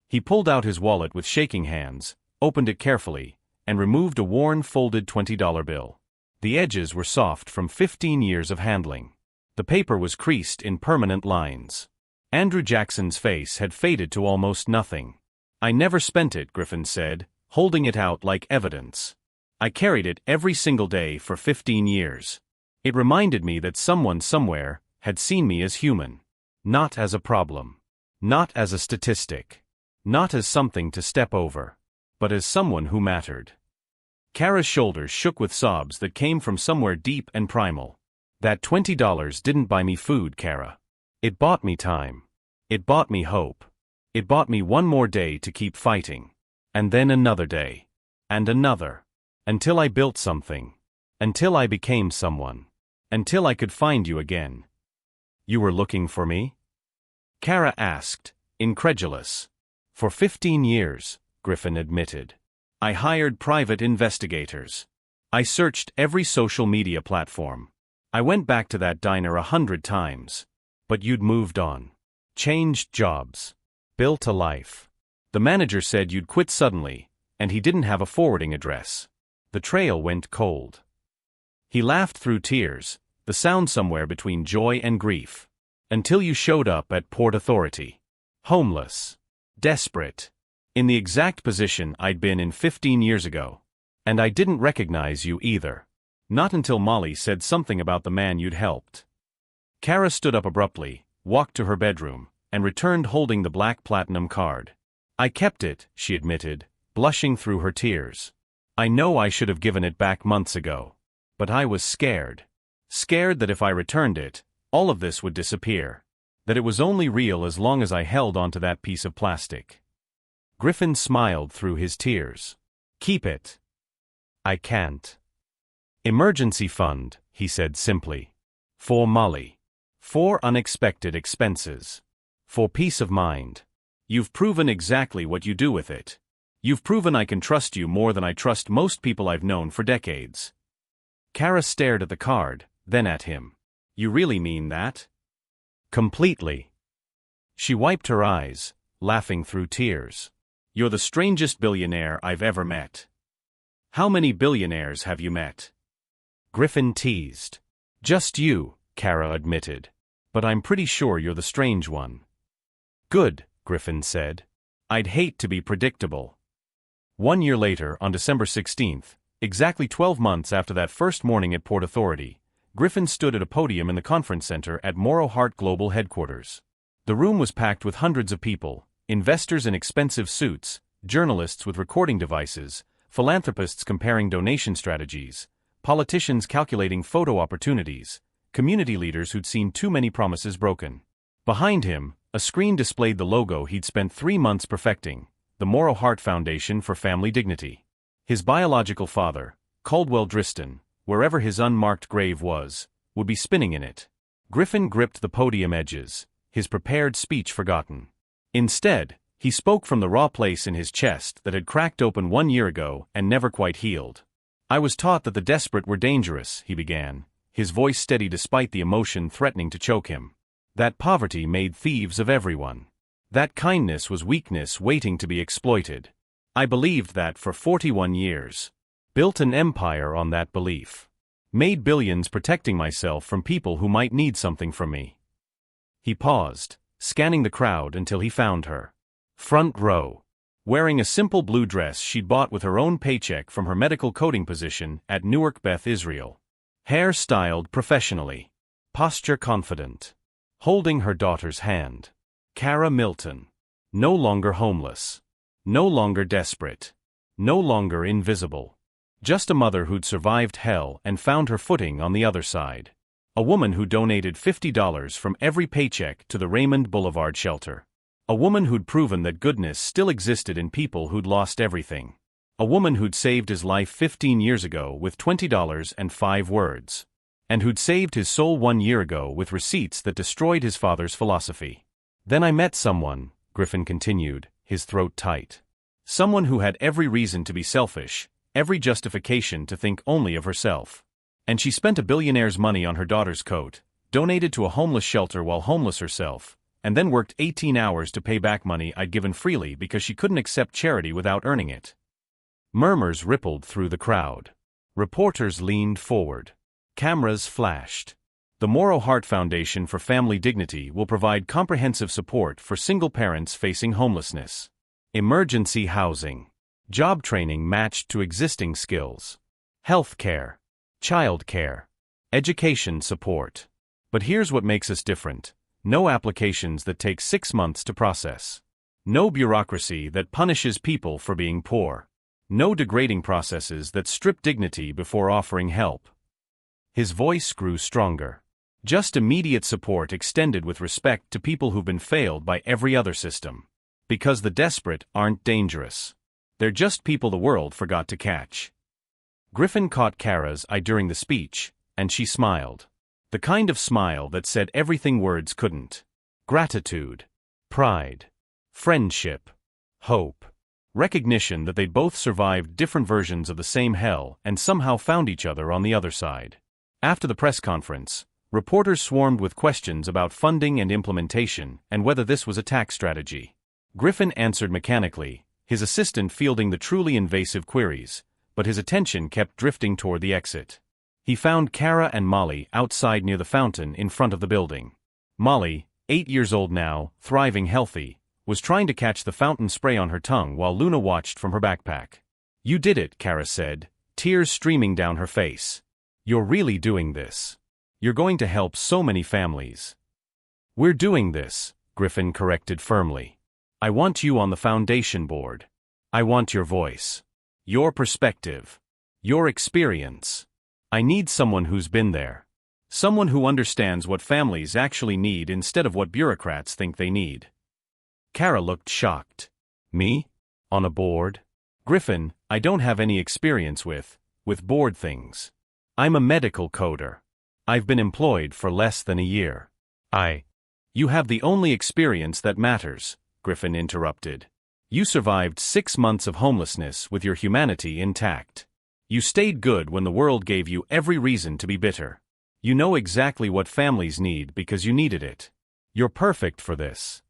He pulled out his wallet with shaking hands, opened it carefully, and removed a worn, folded $20 bill. The edges were soft from 15 years of handling. The paper was creased in permanent lines. Andrew Jackson's face had faded to almost nothing. I never spent it, Griffin said, holding it out like evidence. I carried it every single day for 15 years. It reminded me that someone somewhere had seen me as human. Not as a problem. Not as a statistic. Not as something to step over. But as someone who mattered. Kara's shoulders shook with sobs that came from somewhere deep and primal. That $20 didn't buy me food, Kara. It bought me time. It bought me hope. It bought me one more day to keep fighting. And then another day. And another. Until I built something. Until I became someone. Until I could find you again. You were looking for me? Kara asked, incredulous. For 15 years, Griffin admitted. I hired private investigators. I searched every social media platform. I went back to that diner 100 times. But you'd moved on. Changed jobs. Built a life. The manager said you'd quit suddenly, and he didn't have a forwarding address. The trail went cold. He laughed through tears, the sound somewhere between joy and grief. Until you showed up at Port Authority. Homeless. Desperate. In the exact position I'd been in 15 years ago. And I didn't recognize you either. Not until Molly said something about the man you'd helped. Kara stood up abruptly, walked to her bedroom, and returned holding the black platinum card. I kept it, she admitted, blushing through her tears. I know I should have given it back months ago. But I was scared. Scared that if I returned it, all of this would disappear. That it was only real as long as I held onto that piece of plastic. Griffin smiled through his tears. Keep it. I can't. Emergency fund, he said simply. For Molly. For unexpected expenses. For peace of mind. You've proven exactly what you do with it. You've proven I can trust you more than I trust most people I've known for decades. Kara stared at the card, then at him. You really mean that? Completely. She wiped her eyes, laughing through tears. You're the strangest billionaire I've ever met. How many billionaires have you met? Griffin teased. Just you, Kara admitted. But I'm pretty sure you're the strange one. Good, Griffin said. I'd hate to be predictable. 1 year later, on December 16th, exactly 12 months after that first morning at Port Authority, Griffin stood at a podium in the conference center at Morrowhart Global headquarters. The room was packed with hundreds of people, investors in expensive suits, journalists with recording devices, philanthropists comparing donation strategies, politicians calculating photo opportunities, community leaders who'd seen too many promises broken. Behind him, a screen displayed the logo he'd spent 3 months perfecting, the Morrowhart Foundation for Family Dignity. His biological father, Caldwell Driston, wherever his unmarked grave was, would be spinning in it. Griffin gripped the podium edges, his prepared speech forgotten. Instead, he spoke from the raw place in his chest that had cracked open 1 year ago and never quite healed. I was taught that the desperate were dangerous, he began, his voice steady despite the emotion threatening to choke him. That poverty made thieves of everyone. That kindness was weakness waiting to be exploited. I believed that for 41 years. Built an empire on that belief. Made billions protecting myself from people who might need something from me. He paused, scanning the crowd until he found her. Front row. Wearing a simple blue dress she'd bought with her own paycheck from her medical coding position at Newark Beth Israel. Hair styled professionally. Posture confident. Holding her daughter's hand. Kara Milton. No longer homeless. No longer desperate. No longer invisible. Just a mother who'd survived hell and found her footing on the other side. A woman who donated $50 from every paycheck to the Raymond Boulevard shelter. A woman who'd proven that goodness still existed in people who'd lost everything. A woman who'd saved his life 15 years ago with $20 and 5 words. And who'd saved his soul 1 year ago with receipts that destroyed his father's philosophy. Then I met someone, Griffin continued, his throat tight. Someone who had every reason to be selfish, every justification to think only of herself. And she spent a billionaire's money on her daughter's coat, donated to a homeless shelter while homeless herself, and then worked 18 hours to pay back money I'd given freely because she couldn't accept charity without earning it. Murmurs rippled through the crowd. Reporters leaned forward. Cameras flashed. The Morrowhart Foundation for Family Dignity will provide comprehensive support for single parents facing homelessness. Emergency housing. Job training matched to existing skills. Health care. Child care. Education support. But here's what makes us different. No applications that take 6 months to process. No bureaucracy that punishes people for being poor. No degrading processes that strip dignity before offering help. His voice grew stronger. Just immediate support extended with respect to people who've been failed by every other system. Because the desperate aren't dangerous. They're just people the world forgot to catch. Griffin caught Kara's eye during the speech, and she smiled. The kind of smile that said everything words couldn't. Gratitude. Pride. Friendship. Hope. Recognition that they'd both survived different versions of the same hell and somehow found each other on the other side. After the press conference, reporters swarmed with questions about funding and implementation and whether this was a tax strategy. Griffin answered mechanically, his assistant fielding the truly invasive queries, but his attention kept drifting toward the exit. He found Kara and Molly outside near the fountain in front of the building. Molly, 8 years old now, thriving healthy, was trying to catch the fountain spray on her tongue while Luna watched from her backpack. You did it, Kara said, tears streaming down her face. You're really doing this. You're going to help so many families. We're doing this, Griffin corrected firmly. I want you on the foundation board. I want your voice. Your perspective. Your experience. I need someone who's been there. Someone who understands what families actually need instead of what bureaucrats think they need. Kara looked shocked. Me? On a board? Griffin, I don't have any experience with board things. I'm a medical coder. I've been employed for less than a year. You have the only experience that matters, Griffin interrupted. You survived 6 months of homelessness with your humanity intact. You stayed good when the world gave you every reason to be bitter. You know exactly what families need because you needed it. You're perfect for this.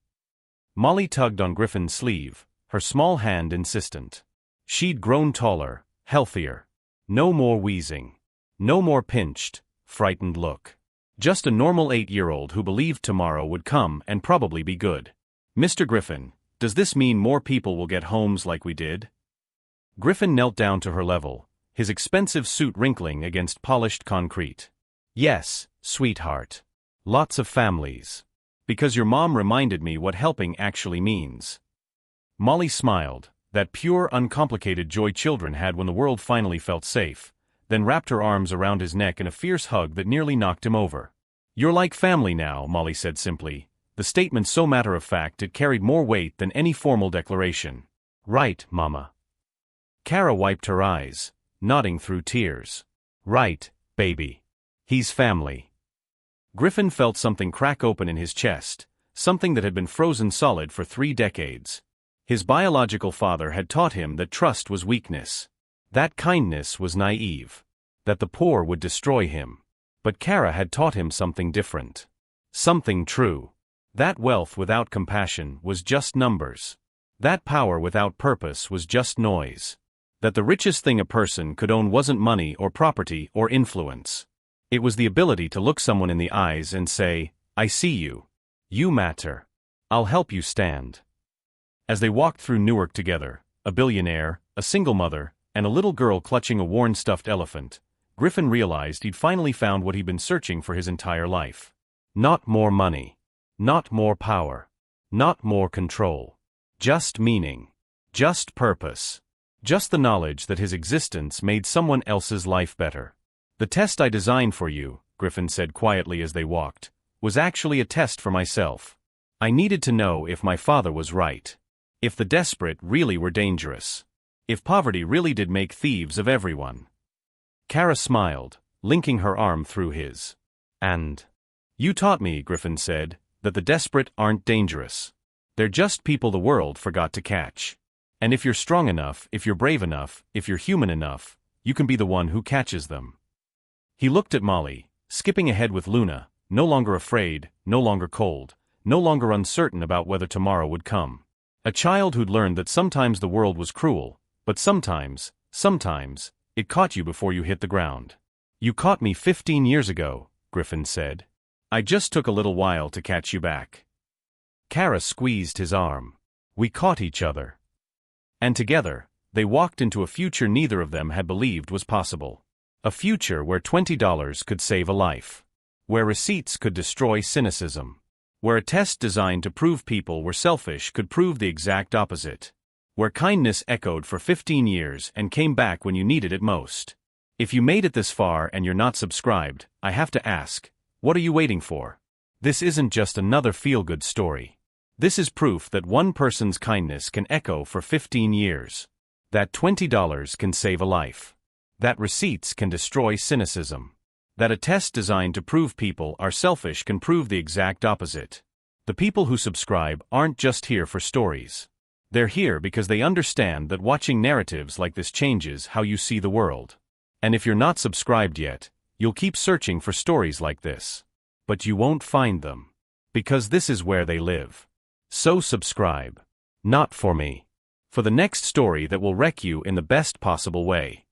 Molly tugged on Griffin's sleeve, her small hand insistent. She'd grown taller, healthier. No more wheezing. No more pinched, frightened look. Just a normal 8-year-old who believed tomorrow would come and probably be good. Mr. Griffin, does this mean more people will get homes like we did? Griffin knelt down to her level, his expensive suit wrinkling against polished concrete. Yes, sweetheart. Lots of families. Because your mom reminded me what helping actually means. Molly smiled, that pure, uncomplicated joy children had when the world finally felt safe, then wrapped her arms around his neck in a fierce hug that nearly knocked him over. You're like family now, Molly said simply, the statement so matter-of-fact it carried more weight than any formal declaration. Right, Mama. Kara wiped her eyes, nodding through tears. Right, baby. He's family. Griffin felt something crack open in his chest, something that had been frozen solid for 3 decades. His biological father had taught him that trust was weakness, that kindness was naive, that the poor would destroy him. But Kara had taught him something different. Something true. That wealth without compassion was just numbers. That power without purpose was just noise. That the richest thing a person could own wasn't money or property or influence. It was the ability to look someone in the eyes and say, I see you. You matter. I'll help you stand. As they walked through Newark together, a billionaire, a single mother, and a little girl clutching a worn stuffed elephant, Griffin realized he'd finally found what he'd been searching for his entire life. Not more money. Not more power. Not more control. Just meaning. Just purpose. Just the knowledge that his existence made someone else's life better. The test I designed for you, Griffin said quietly as they walked, was actually a test for myself. I needed to know if my father was right. If the desperate really were dangerous. If poverty really did make thieves of everyone. Kara smiled, linking her arm through his. And you taught me, Griffin said, that the desperate aren't dangerous. They're just people the world forgot to catch. And if you're strong enough, if you're brave enough, if you're human enough, you can be the one who catches them. He looked at Molly, skipping ahead with Luna, no longer afraid, no longer cold, no longer uncertain about whether tomorrow would come. A child who'd learned that sometimes the world was cruel, but sometimes, it caught you before you hit the ground. You caught me 15 years ago, Griffin said. I just took a little while to catch you back. Kara squeezed his arm. We caught each other. And together, they walked into a future neither of them had believed was possible. A future where $20 could save a life. Where receipts could destroy cynicism. Where a test designed to prove people were selfish could prove the exact opposite. Where kindness echoed for 15 years and came back when you needed it most. If you made it this far and you're not subscribed, I have to ask, what are you waiting for? This isn't just another feel-good story. This is proof that one person's kindness can echo for 15 years. That $20 can save a life. That receipts can destroy cynicism. That a test designed to prove people are selfish can prove the exact opposite. The people who subscribe aren't just here for stories. They're here because they understand that watching narratives like this changes how you see the world. And if you're not subscribed yet, you'll keep searching for stories like this. But you won't find them. Because this is where they live. So subscribe. Not for me. For the next story that will wreck you in the best possible way.